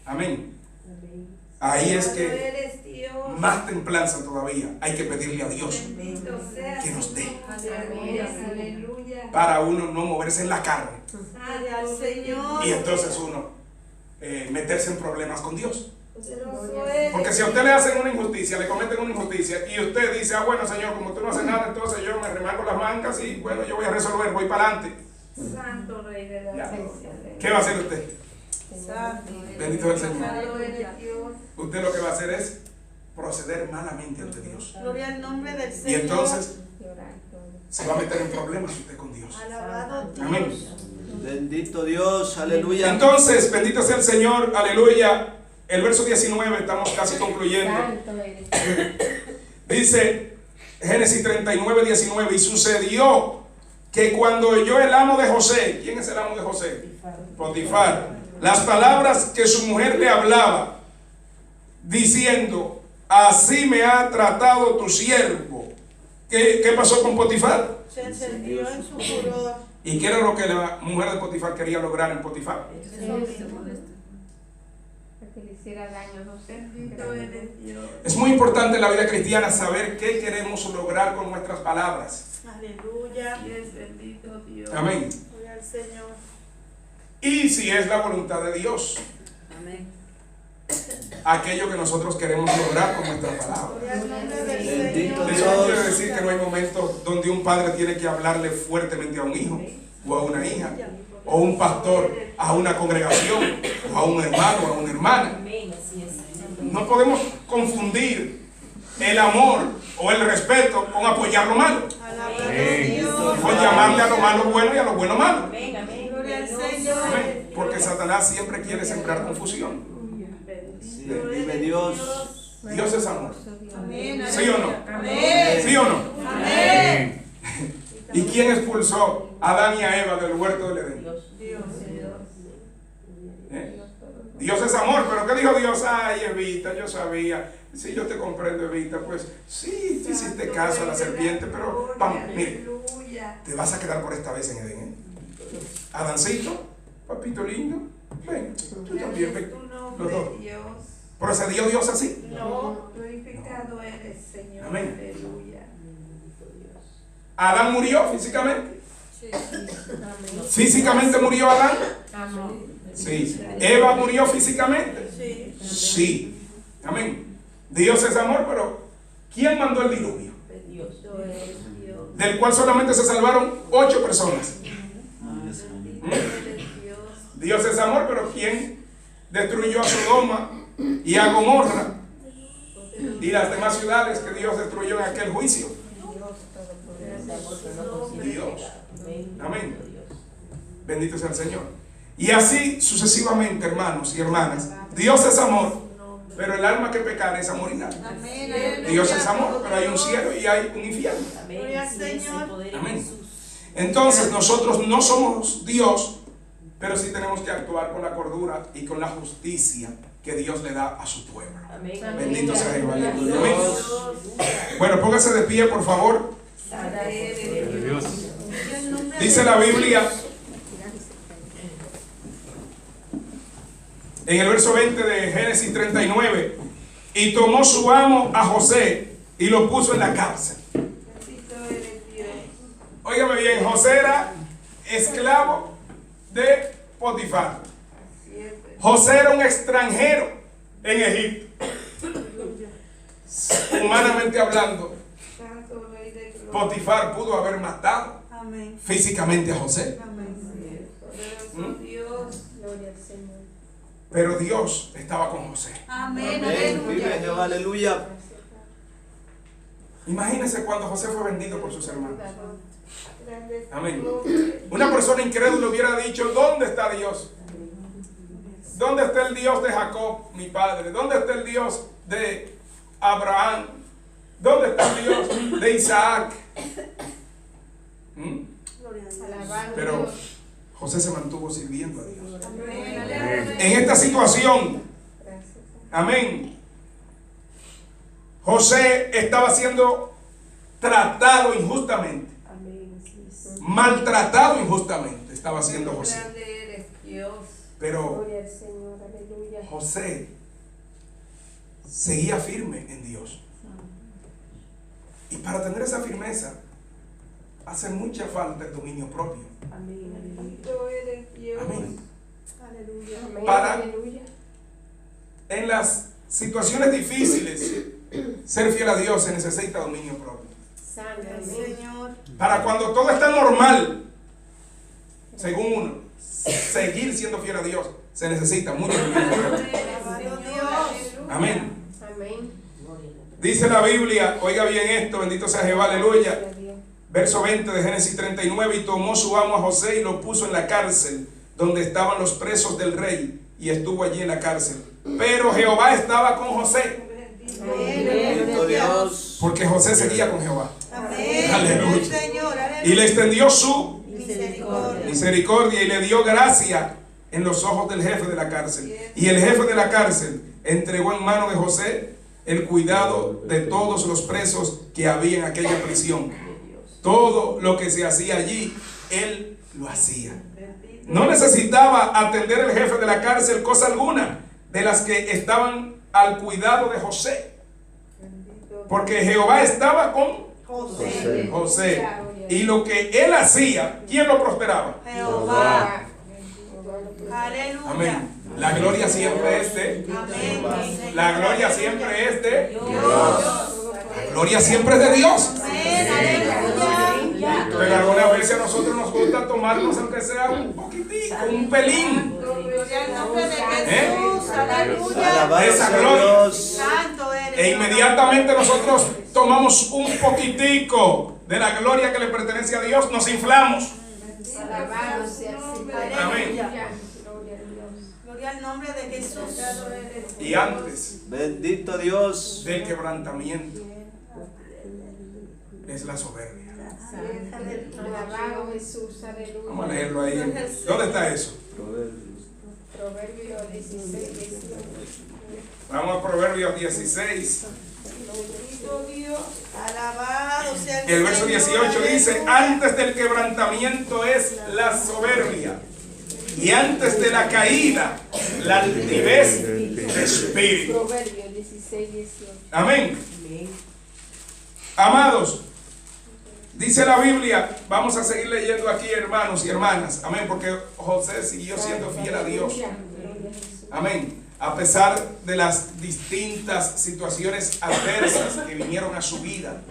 amén, ahí es que Eres Dios. más templanza todavía hay que pedirle a Dios Bendito seas. que nos dé Aleluya. para uno no moverse en la carne Gloria al Señor. y entonces uno meterse en problemas con Dios. Poderoso eres. Porque si a usted le hacen una injusticia, le cometen una injusticia y usted dice, ah, bueno, Señor, como tú no haces nada, entonces yo me remango las mangas y bueno, yo voy a resolver, voy para adelante. Santo Rey de la Ya. Iglesia. ¿Qué va a hacer usted? Santo. Bendito es el Señor. Santo eres Dios. Usted lo que va a hacer es proceder malamente ante Dios. Gloria al nombre del Y Señor. entonces se va a meter en problemas usted con Dios. Alabado Dios. Amén. Bendito Dios, aleluya. Entonces, bendito sea el Señor, aleluya. El verso 19, estamos casi concluyendo. Santo eres. Dice Génesis 39, 19, y sucedió que cuando oyó el amo de José, ¿quién es el amo de José? Potifar. Las palabras que su mujer le hablaba, diciendo, así me ha tratado tu siervo. ¿Qué pasó con Potifar? Se encendió en su furor. ¿Y qué era lo que la mujer de Potifar quería lograr en Potifar? Que le hiciera daño, no sé. Bendito eres Dios. Es muy importante en la vida cristiana saber qué queremos lograr con nuestras palabras. Aleluya. Es bendito Dios. Amén. Gloria al Señor. Y si es la voluntad de Dios, Amén. aquello que nosotros queremos lograr con nuestras palabras. Gloria al nombre del Bendito Señor. Eso no quiere decir que no hay momentos donde un padre tiene que hablarle fuertemente a un hijo o a una hija, o un pastor a una congregación, o a un hermano o a una hermana. Amén, así es. No podemos confundir el amor o el respeto con apoyar lo malo, Alabado Dios. o llamarle a lo malo bueno y a lo bueno malo. Amén, amén. Gloria al Señor. Amén. Porque Satanás siempre quiere sembrar confusión. Sí, vive Dios. Dios es amor. Amén. ¿Sí o no? Amén. ¿Sí o no? Amén. ¿Y quién expulsó a Adán y a Eva del huerto del Edén? Dios. ¿Eh? Dios es amor, pero ¿qué dijo Dios? Ay, Evita, yo sabía. Sí, yo te comprendo, Evita. Pues sí, tú hiciste caso a la serpiente, pero vamos, mire, Aleluya. te vas a quedar por esta vez en Edén. ¿Eh? Adancito, papito lindo, ven, tú también ven. Tu Los nombre, dos. Dios. ¿Procedió Dios así? No, glorificado eres, Señor. Amén. Aleluya. ¿Adán murió físicamente? Sí. ¿Físicamente murió Adán? Amén. Sí. ¿Eva murió físicamente? Sí. Sí. Amén. Dios es amor, pero ¿quién mandó el diluvio? Dios. Tú eres Dios. Del cual solamente se salvaron 8 personas. Bendito eres Dios. Dios es amor, pero ¿quién destruyó a Sodoma y a Gomorra y las demás ciudades que Dios destruyó en aquel juicio? Dios. Amén. Bendito sea el Señor. Y así sucesivamente, hermanos y hermanas. Dios es amor, pero el alma que pecare es amor y nada. Amén. Aleluya. Dios es amor, pero hay un cielo y hay un infierno. Amén. Gloria al Así es, Señor. el poder en Amén. Jesús. Entonces nosotros no somos Dios pero sí tenemos que actuar con la cordura y con la justicia que Dios le da a su pueblo. Amén. Bendito sea Jehová. Amén. Bueno, póngase de pie, por favor. Gloria a Dios. Dice la Biblia en el verso 20 de Génesis 39, y tomó su amo a José y lo puso en la cárcel. Óigame bien, José era esclavo de Potifar. José era un extranjero en Egipto. Humanamente hablando, Potifar pudo haber matado físicamente a José. Gloria al Señor. Pero Dios estaba con José. Amén. Vive Jehová, aleluya. Imagínense cuando José fue vendido por sus hermanos. Amén. Una persona incrédula hubiera dicho: ¿dónde está Dios? ¿Dónde está el Dios de Jacob, mi padre? ¿Dónde está el Dios de Abraham? ¿Dónde está el Dios de Isaac? Pero José se mantuvo sirviendo a Dios. En esta situación, amén, José estaba siendo tratado injustamente, maltratado injustamente estaba siendo José. Pero Gloria al Señor. Aleluya. José seguía firme en Dios. Y para tener esa firmeza hace mucha falta el dominio propio. Amén. Amén. Amén. Para- Aleluya. En las situaciones difíciles, ser fiel a Dios se necesita dominio propio. Santo. Amén. Para cuando todo está normal, según uno, seguir siendo fiel a Dios se necesita mucho dominio propio. Amén. Amén. Dice la Biblia, oiga bien esto, bendito sea Jehová, aleluya. Gloria a Dios. Verso 20 de Génesis 39, y tomó su amo a José y lo puso en la cárcel donde estaban los presos del rey, y estuvo allí en la cárcel. Pero Jehová estaba con José, Bendito Dios. porque José seguía con Jehová. Amén. Aleluya. Señor, Y le extendió su misericordia. misericordia y le dio gracia en los ojos del jefe de la cárcel. Y el jefe de la cárcel entregó en mano de José el cuidado de todos los presos que había en aquella prisión. Todo lo que se hacía allí, él lo hacía. No necesitaba atender el jefe de la cárcel cosa alguna de las que estaban al cuidado de José, porque Jehová estaba con José. Y lo que él hacía, ¿quién lo prosperaba? Jehová. Aleluya. Amén. La gloria siempre es de Amén. La gloria siempre es de Dios. La gloria siempre es de Dios. Amén. Aleluya. Pero algunas veces a nosotros nos gusta tomarnos aunque sea un poquitico, un pelín Gloria al nombre de Jesús. Aleluya. Alabado esa sea gloria. Dios. Santo eres. E inmediatamente nosotros tomamos un poquitico de la gloria que le pertenece a Dios, nos inflamos. Alabado sea el Señor. Amén. Gloria a Dios. Gloria al nombre de Jesús. Y antes Bendito Dios. del quebrantamiento es la soberbia. Alabado Jesús. Aleluya. Vamos a leerlo ahí. ¿Dónde está eso? Proverbios 16, 18. Vamos a Proverbios 16. Alabado sea El verso Señor. 18 dice: Aleluya. antes del quebrantamiento es la soberbia, y antes de la caída la altivez de espíritu. Proverbios 16, 18. Amén. Amados, dice la Biblia, vamos a seguir leyendo aquí, hermanos y hermanas. Amén, porque José siguió siendo fiel a Dios. Amén. A pesar de las distintas situaciones adversas que vinieron a su vida,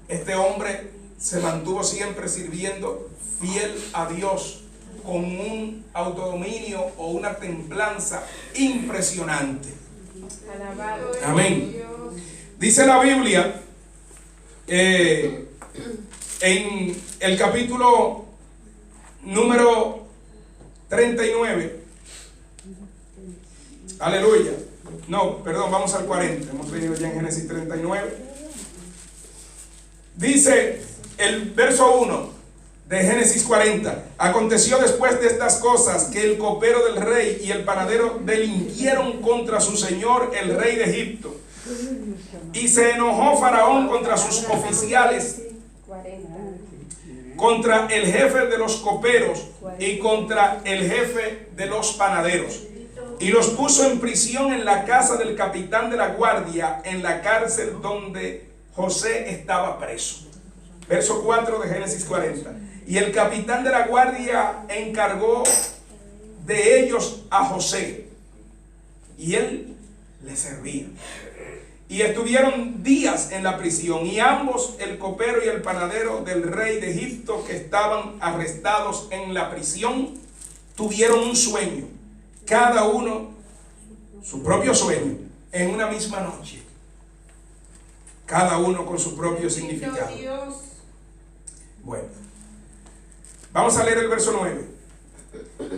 este hombre se mantuvo siempre sirviendo fiel a Dios, con un autodominio o una templanza impresionante. Alabado. Amén. Dice la Biblia en el capítulo número 39. Aleluya. No, perdón, vamos al 40. Hemos leído ya en Génesis 39. Dice el verso 1: de Génesis 40. Aconteció después de estas cosas que el copero del rey y el panadero delinquieron contra su señor, el rey de Egipto. Y se enojó Faraón contra sus oficiales, 40. contra el jefe de los coperos y contra el jefe de los panaderos. Y los puso en prisión en la casa del capitán de la guardia, en la cárcel donde José estaba preso. Verso 4 de Génesis 40. Y el capitán de la guardia encargó de ellos a José, y él le servía. Y estuvieron días en la prisión, y ambos, el copero y el panadero del rey de Egipto, que estaban arrestados en la prisión, tuvieron un sueño, cada uno su propio sueño, en una misma noche, cada uno con su propio significado. Bueno, vamos a leer el verso 9.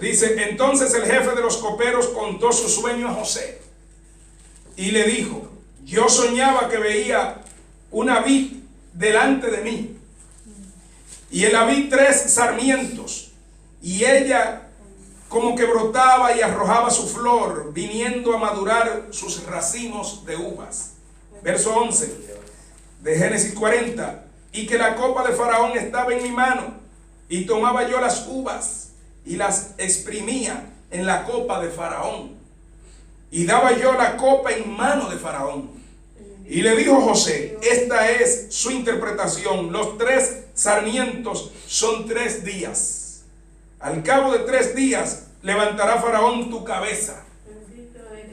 Dice: entonces el jefe de los coperos contó su sueño a José y le dijo: yo soñaba que veía una vid delante de mí, y en la vid 3 sarmientos, y ella como que brotaba y arrojaba su flor, viniendo a madurar sus racimos de uvas. Verso 11 de Génesis 40. Y que la copa de Faraón estaba en mi mano, y tomaba yo las uvas y las exprimía en la copa de Faraón, y daba yo la copa en mano de Faraón. Y le dijo José: esta es su interpretación, los 3 sarmientos son 3 días. Al cabo de 3 días levantará Faraón tu cabeza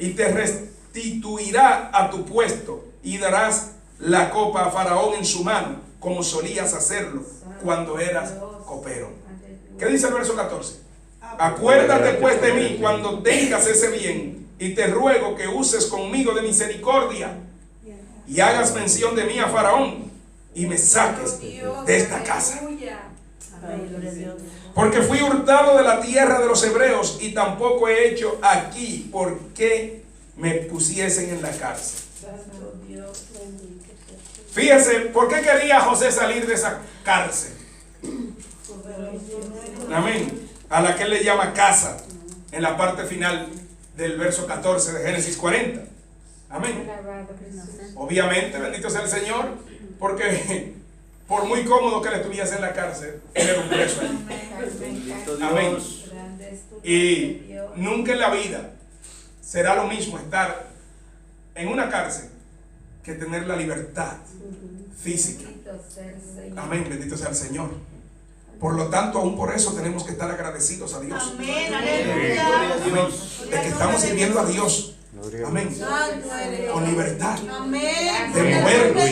y te restituirá a tu puesto, y darás la copa a Faraón en su mano, como solías hacerlo cuando eras copero. ¿Qué dice el verso 14? Acuérdate pues de mí cuando tengas ese bien, y te ruego que uses conmigo de misericordia, y hagas mención de mí a Faraón, y me saques de esta casa. Porque fui hurtado de la tierra de los hebreos, y tampoco he hecho aquí porque me pusiesen en la cárcel. Fíjese, ¿por qué quería José salir de esa cárcel? Amén. A la que él le llama casa, en la parte final del verso 14 de Génesis 40. Amén. Obviamente, bendito sea el Señor, porque por muy cómodo que él estuviese en la cárcel, él era un preso allí. Amén. Y nunca en la vida será lo mismo estar en una cárcel que tener la libertad física. Amén, bendito sea el Señor. Por lo tanto, aún por eso tenemos que estar agradecidos a Dios. Amén, aleluya. Amén. De que estamos sirviendo a Dios. Amén. Con libertad. Amén. De movernos.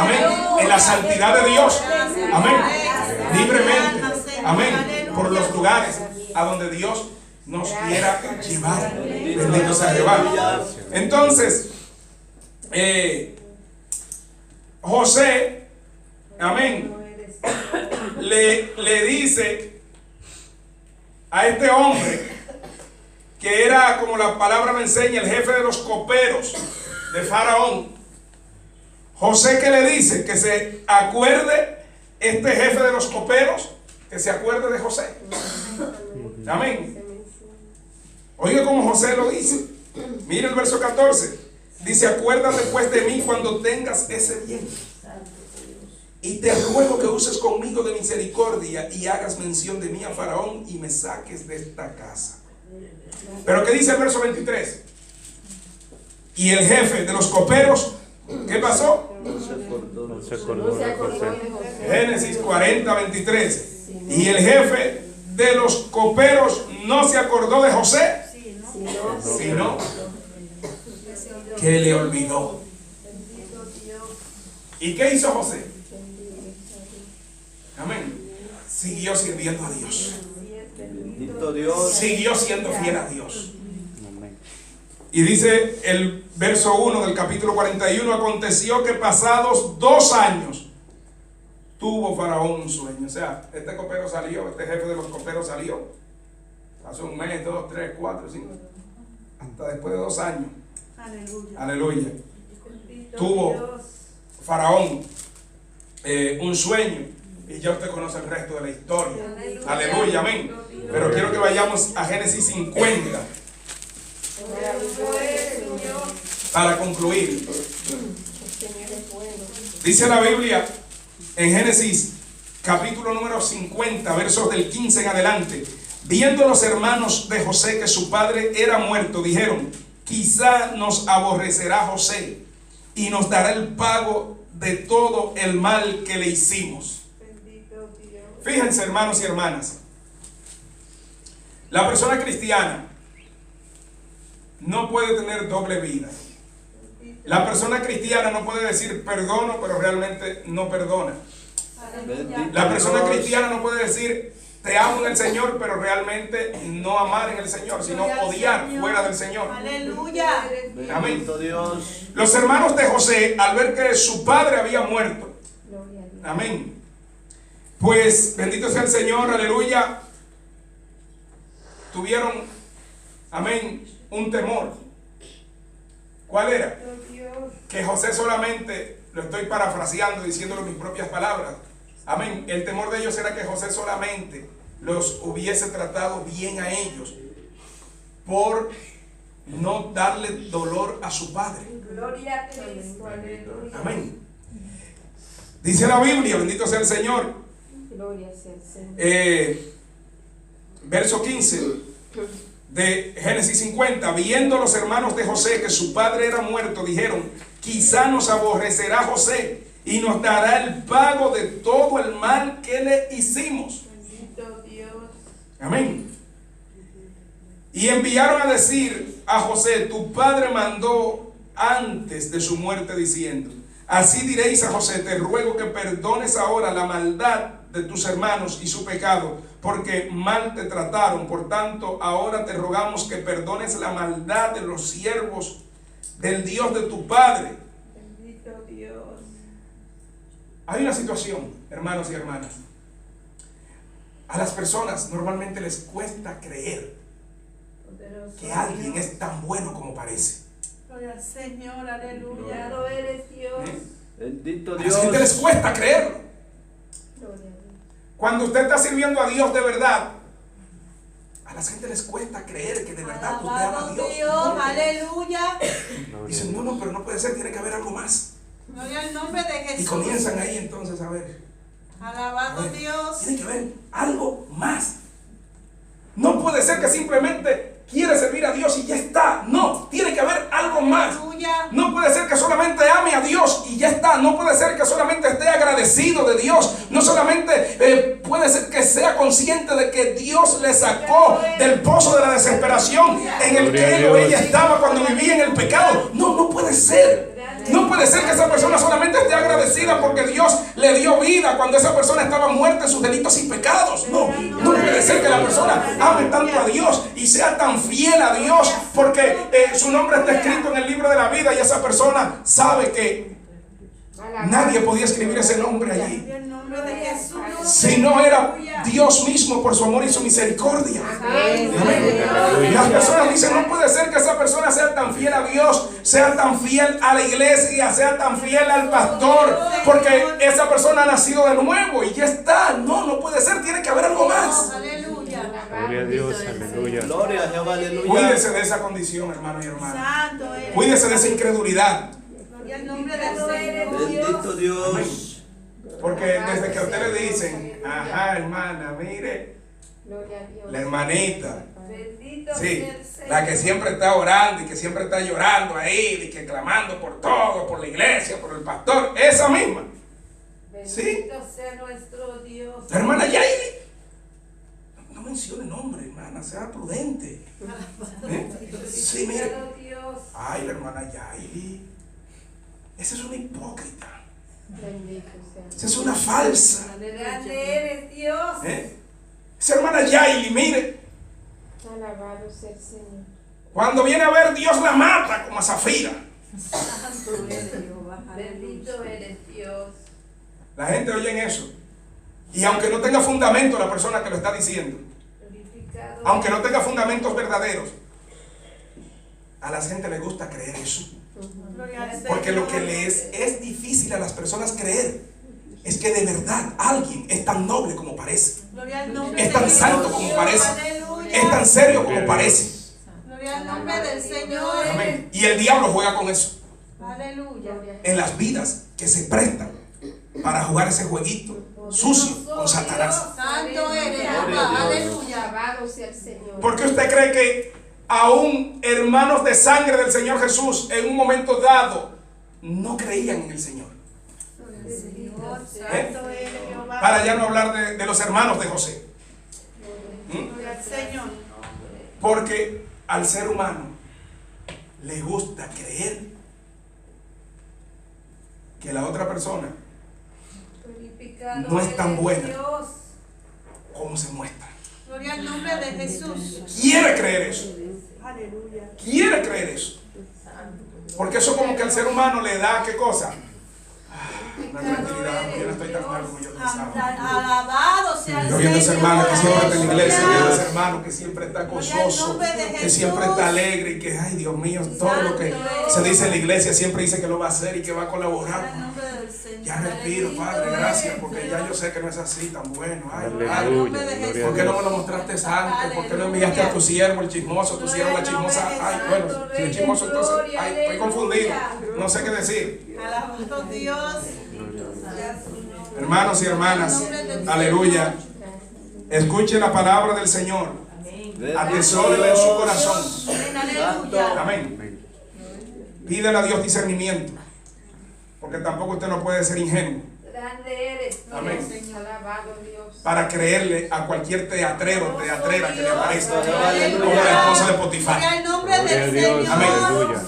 Amén. En la santidad de Dios. Amén. Libremente. Amén. Por los lugares a donde Dios nos quiera llevar. Bendito sea Jehová. Entonces, José, amén, le dice a este hombre, que era, como la palabra me enseña, el jefe de los coperos de Faraón. José, que le dice que se acuerde, este jefe de los coperos, que se acuerde de José. Amén. Oiga cómo José lo dice. Mira el verso 14. Dice: acuérdate pues de mí cuando tengas ese bien, y te ruego que uses conmigo de misericordia, y hagas mención de mí a Faraón, y me saques de esta casa. Pero ¿qué dice el verso 23? Y el jefe de los coperos, ¿qué pasó? No se acordó de José. Génesis 40, 23. Y el jefe de los coperos no se acordó de José, sino que le olvidó. ¿Y qué hizo José? Amén. Siguió sirviendo a Dios. Bendito Dios. Siguió siendo fiel a Dios. Y dice el verso 1 del capítulo 41: aconteció que pasados 2 años tuvo Faraón un sueño. O sea, este copero salió, este jefe de los coperos salió. Hace 1 mes, 2, 3, 4, 5. Hasta después de 2 años. Aleluya. Aleluya. Tuvo Faraón un sueño, Y ya usted conoce el resto de la historia. Aleluya, amén. Pero quiero que vayamos a Génesis 50 para concluir. Dice la Biblia en Génesis capítulo número 50, versos del 15 en adelante: viendo los hermanos de José que su padre era muerto, dijeron: quizá nos aborrecerá José y nos dará el pago de todo el mal que le hicimos. Fíjense, hermanos y hermanas, la persona cristiana no puede tener doble vida. La persona cristiana no puede decir perdono, pero realmente no perdona. La persona cristiana no puede decir te amo en el Señor, pero realmente no amar en el Señor, sino odiar fuera del Señor. Aleluya. Amén. Dios. Los hermanos de José, al ver que su padre había muerto, amén, pues bendito sea el Señor, aleluya, tuvieron, amén, un temor. ¿Cuál era? Que José solamente, lo estoy parafraseando, diciéndolo en mis propias palabras, amén, el temor de ellos era que José solamente los hubiese tratado bien a ellos por no darle dolor a su padre. Gloria a Cristo. Amén. Dice la Biblia, bendito sea el Señor, Gloria sea el Señor. verso 15 de Génesis 50: viendo los hermanos de José que su padre era muerto, dijeron: quizá nos aborrecerá José y nos dará el pago de todo el mal que le hicimos. Bendito Dios. Amén. Y enviaron a decir a José: tu padre mandó antes de su muerte diciendo: así diréis a José, te ruego que perdones ahora la maldad de tus hermanos y su pecado, porque mal te trataron. Por tanto, ahora te rogamos que perdones la maldad de los siervos del Dios de tu padre. Bendito Dios. Hay una situación, hermanos y hermanas. A las personas normalmente les cuesta creer que alguien es tan bueno como parece. Gloria al Señor, aleluya. Gloriado eres Dios. Bendito A la gente les Dios. cuesta creerlo. Gloria a Dios. Cuando usted está sirviendo a Dios de verdad, a la gente les cuesta creer que de verdad usted ama a Alabado Dios. Dios, aleluya. Dicen, no, pero no puede ser, tiene que haber algo más. Gloria al nombre de Y Jesús. comienzan ahí entonces a ver. Alabado Dios. Tiene que haber algo más. No puede ser que simplemente quiere servir a Dios y ya está. No, tiene que haber algo más. Aleluya. No puede ser que solamente ame a Dios y ya está. No puede ser que solamente esté agradecido de Dios. No solamente puede ser que sea consciente de que Dios le sacó del pozo de la desesperación en el que él o ella estaba cuando vivía en el pecado. No, no puede ser. No puede ser que esa persona solamente esté agradecida porque Dios le dio vida cuando esa persona estaba muerta en sus delitos y pecados. No, no puede ser que la persona ame tanto a Dios y sea tan fiel a Dios porque su nombre está escrito en el libro de la vida y esa persona sabe que nadie podía escribir ese nombre allí. En el nombre de Jesús. Si no era Dios mismo por su amor y su misericordia. Amén. Las personas dicen, no puede ser que esa persona sea tan fiel a Dios, sea tan fiel a la iglesia, sea tan fiel al pastor, porque esa persona ha nacido de nuevo y ya está. No, no puede ser, tiene que haber algo más. Aleluya. Gloria a Dios, aleluya. Gloria a Jehová, aleluya. Cuídese de esa condición, hermano y hermana. Santo eres. Cuídese de esa incredulidad. Gloria al nombre del Señor. Bendito Dios. Porque desde que a usted le dicen, ajá, hermana, mire, Gloria a Dios. la hermanita, Bendito sí, sea el Señor. la que siempre está orando y que siempre está llorando ahí y que clamando por todo, por la iglesia, por el pastor, esa misma. Sí. Bendito sea nuestro Dios. La hermana Yairi. No mencione nombre, hermana, sea prudente. Sí, mire. Gloriado Dios. Ay, la hermana Yairi. Esa es una hipócrita. Bendito sea. Esa es una falsa. Grande eres Dios. Esa hermana Yairi, mire. Alabado sea el Señor. Cuando viene a ver, Dios la mata como a Zafira. Santo eres Jehová. Bendito eres Dios. La gente oye en eso. Y aunque no tenga fundamento la persona que lo está diciendo, Glorificado. aunque no tenga fundamentos verdaderos, a la gente le gusta creer eso. Gloria al Señor. Porque lo que les es difícil a las personas creer es que de verdad alguien es tan noble como parece. Gloria al nombre Es tan de santo Dios. como parece. Aleluya. Es tan serio como parece. Gloria al nombre del Señor. Amén. Y el diablo juega con eso. Aleluya. En las vidas que se prestan para jugar ese jueguito sucio con Satanás. Santo eres, Gloria a papá. Dios. Aleluya. Alabado sea el Señor. ¿Por qué usted cree que aún hermanos de sangre del Señor Jesús en un momento dado no creían en el Señor? Santo eres, Jehová. Para ya no hablar de los hermanos de José. Gloria al Señor. Porque al ser humano le gusta creer que la otra persona no es tan buena como se muestra. Gloria al nombre de Jesús. Quiere creer eso. Aleluya. Quiere creer eso. Porque eso como que al ser humano le da, ¿qué cosa? Una tranquilidad. Yo no estoy tan mal como yo pensaba. Alabado sea el Yo viendo a ese Señor. hermano que siempre está en la iglesia, Aleluya. viendo a ese hermano que siempre está gozoso, que siempre está alegre y que, ay Dios mío, todo lo que se dice en la iglesia siempre dice que lo va a hacer y que va a colaborar. Ya respiro, Padre, gracias, porque ya yo sé que no es así tan bueno. Ay, Padre, Aleluya, gloria ¿por qué a no Dios. me lo mostraste antes? ¿Por qué no enviaste a tu siervo, el chismoso, tu siervo, la chismosa? Ay, bueno, si el chismoso entonces, ay, estoy confundido, no sé qué decir. Alabado Dios. Hermanos y hermanas, aleluya. Escuche la palabra del Señor. Atesórela en su corazón. Aleluya. Amén. Pídele a Dios discernimiento. Porque tampoco usted no puede ser ingenuo Grande eres. Amén. Alabado Dios. para creerle a cualquier teatrero o teatrera que le aparezca Aleluya. como la esposa de Potifar. Gloria al nombre Gloria a del Dios, Señor. Amén. aleluya.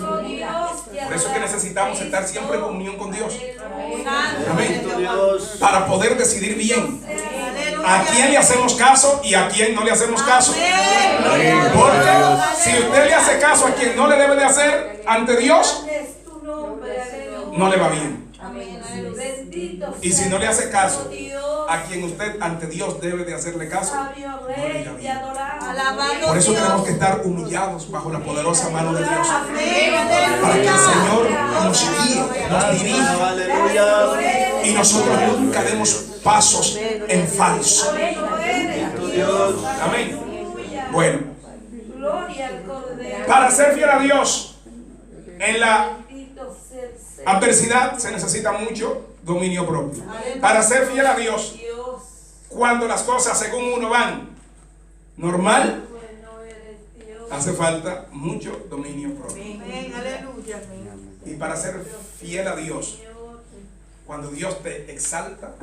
Por eso es que necesitamos estar siempre en comunión con Dios. Santo Amén. eres, Dios. Para poder decidir bien Aleluya. a quién le hacemos caso y a quién no le hacemos caso. Amén. Gloria a Porque Dios. si usted le hace caso a quien no le debe de hacer ante Dios, no le va bien. Amén. Aleluya. Y si no le hace caso a quien usted ante Dios debe de hacerle caso, no le irá bien. Alabado Por eso Dios. tenemos que estar humillados bajo la poderosa mano de Dios. Amén. Para que el Aleluya. Señor nos guíe, nos dirija Aleluya. y nosotros nunca demos pasos en falso. Dios. Amén. Bueno, Gloria al Cordero. para ser fiel a Dios en la Bendito sea el Señor. adversidad se necesita mucho dominio propio. Para ser fiel a Dios, Dios, cuando las cosas según uno van normal, bueno eres Dios. hace falta mucho dominio propio. Amén. Aleluya. Y para ser fiel a Dios, cuando Dios te exalta,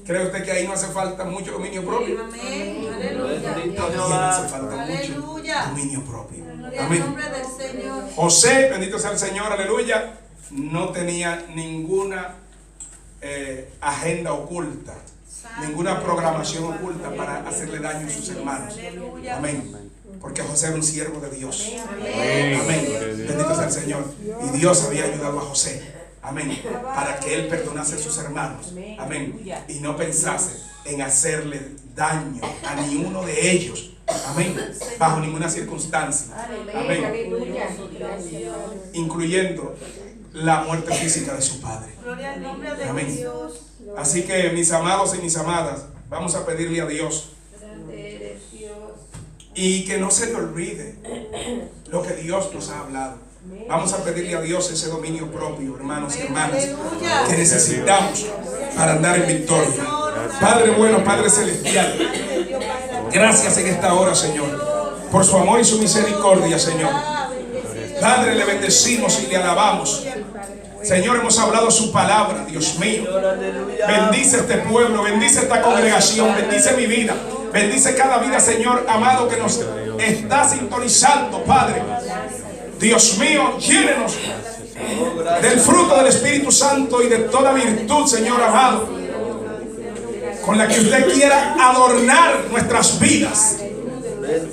¿cree usted que ahí no hace falta mucho dominio propio? Amén. Aleluya. Bendito También Jehová. hace falta mucho Aleluya. dominio propio. Gloria al Amén. nombre del Señor. José, bendito sea el Señor, aleluya, no tenía ninguna agenda oculta, ninguna programación oculta para hacerle daño a sus hermanos. Aleluya. Amén. Porque José era un siervo de Dios. Amén. Amén. Bendito sea el Señor. Y Dios había ayudado a José. Amén. Para que él perdonase a sus hermanos. Amén. Y no pensase en hacerle daño a ni uno de ellos. Amén. Bajo ninguna circunstancia. Amén. Aleluya. Incluyendo la muerte física de su padre. Gloria al nombre de Amén. Dios. Así que mis amados y mis amadas, vamos a pedirle a Dios Grande eres Dios. y que no se le olvide lo que Dios nos ha hablado. Vamos a pedirle a Dios ese dominio propio, hermanos y hermanas, Aleluya. que necesitamos para andar en victoria. Padre bueno, Padre celestial, gracias en esta hora, Señor, por su amor y su misericordia, Señor. Padre, le bendecimos y le alabamos. Señor, hemos hablado su palabra, Dios mío. Aleluya. Bendice este pueblo, bendice esta congregación, bendice mi vida, bendice cada vida, Señor amado, que nos está sintonizando, Padre. Dios mío, llénenos del fruto del Espíritu Santo y de toda virtud, Señor amado, con la que usted quiera adornar nuestras vidas.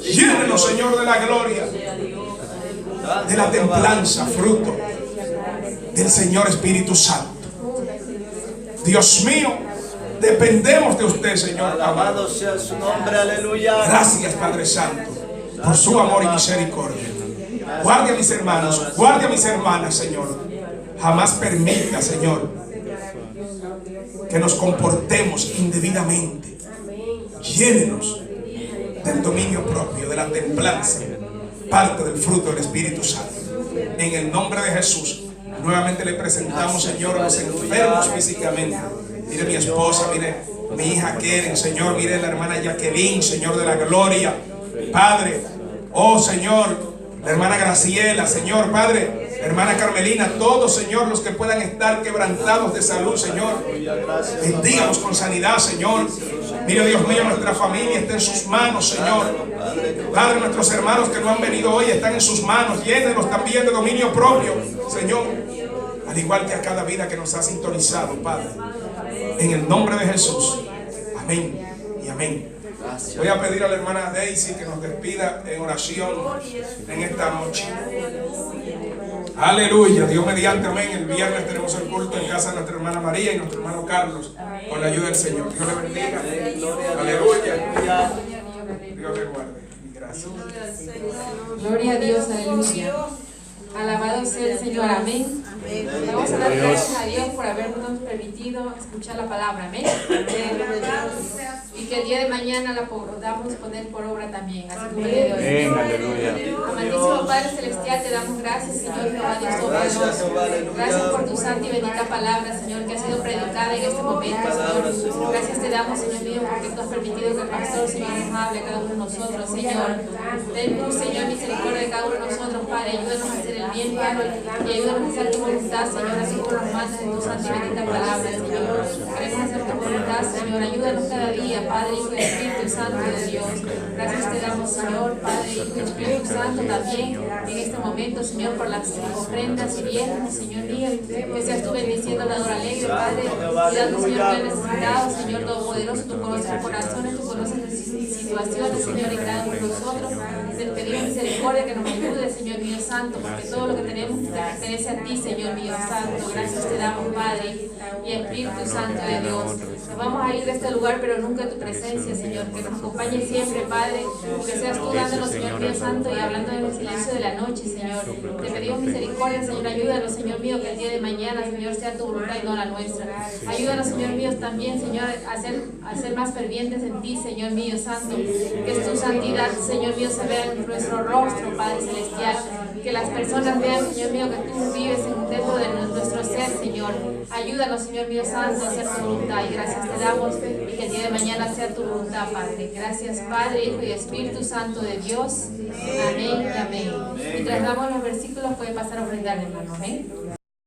Llénenos, Señor, de la gloria, de la templanza, fruto del Señor Espíritu Santo. Dios mío, dependemos de usted, Señor amado. Alabado sea su nombre. Aleluya. Gracias, Padre Santo, por su amor y misericordia. Guarde a mis hermanos, guarde a mis hermanas, Señor. Jamás permita, Señor, que nos comportemos indebidamente. Llénenos del dominio propio, de la templanza, parte del fruto del Espíritu Santo. En el nombre de Jesús, nuevamente le presentamos, Señor, a los enfermos físicamente. Mire mi esposa, mire mi hija Keren, Señor, mire la hermana Jacqueline, Señor de la gloria, Padre. Oh, Señor, la hermana Graciela, Señor, Padre, la hermana Carmelina, todos, Señor, los que puedan estar quebrantados de salud, Señor, bendíganos con sanidad, Señor. Mire, Dios mío, nuestra familia está en sus manos, Señor. Padre, nuestros hermanos que no han venido hoy están en sus manos. Llénenos también de dominio propio, Señor, al igual que a cada vida que nos ha sintonizado, Padre. En el nombre de Jesús, amén y amén. Voy a pedir a la hermana Daisy que nos despida en oración en esta noche. Aleluya, Dios mediante, amén. El viernes tenemos el culto en casa de nuestra hermana María y nuestro hermano Carlos, con la ayuda del Señor. Dios le bendiga. Aleluya. Dios le guarde. Gracias. Gloria a Dios, aleluya. Alabado sea el Señor, amén. Vamos a dar gracias a Dios por habernos permitido escuchar la palabra, amén. Y que el día de mañana la podamos poner por obra también, así como el día de hoy. Amantísimo Padre Celestial, te damos gracias, Señor Jehová Dios Todopoderoso. Gracias por tu santa y bendita palabra, Señor, que ha sido predicada en este momento, Señor. Gracias te damos, Señor mío, porque tú has permitido que el pastor, Señor, nos hable a cada uno de nosotros, Señor. Ten tú, Señor, misericordia de cada uno de nosotros, Padre. Ayúdanos a hacer el bien, Padre, y ayúdanos a hacer tu voluntad, Señor, así como nos mandas en tu santa y bendita palabra, Señor. Queremos hacer tu voluntad, Señor. Ayúdanos cada día, Padre, Hijo y Espíritu Santo de Dios. Gracias te damos, Señor, Padre, Hijo y Espíritu Santo, también en este momento, Señor, por las ofrendas y bienes, Señor mío, que seas tú bendiciendo la hora alegre, Padre, y dando, Señor, lo necesitado, Señor Todopoderoso. Tú conoces los corazones, tú conoces las situaciones, Señor, en cada uno de nosotros. Te pedimos misericordia que nos ayude, Señor mío santo, porque todo lo que tenemos te pertenece a ti, Señor mío santo. Gracias te damos, Padre y Espíritu Santo de Dios. Nos vamos a ir de este lugar, pero nunca de tu presencia, Señor, que nos acompañe siempre, Padre, que seas tú dándonos, Señor mío santo, y hablando en el silencio de la noche, Señor. Te pedimos misericordia, Señor, ayúdanos, Señor mío, que el día de mañana, Señor, sea tu voluntad y no la nuestra. Ayúdanos, Señor mío, también, Señor, a ser más fervientes en ti, Señor mío santo, que es tu santidad, Señor mío, se vea en nuestro rostro, Padre celestial, que las personas vean, Señor mío, que tú vives dentro de nuestro ser, Señor. Ayúdanos, Señor mío santo, a hacer tu voluntad, y gracias te damos, y que el día de mañana sea tu voluntad, Padre. Gracias, Padre, Hijo y Espíritu Santo de Dios. Amén y amén. Mientras damos los versículos, puede pasar a ofrendar, hermano. Amén.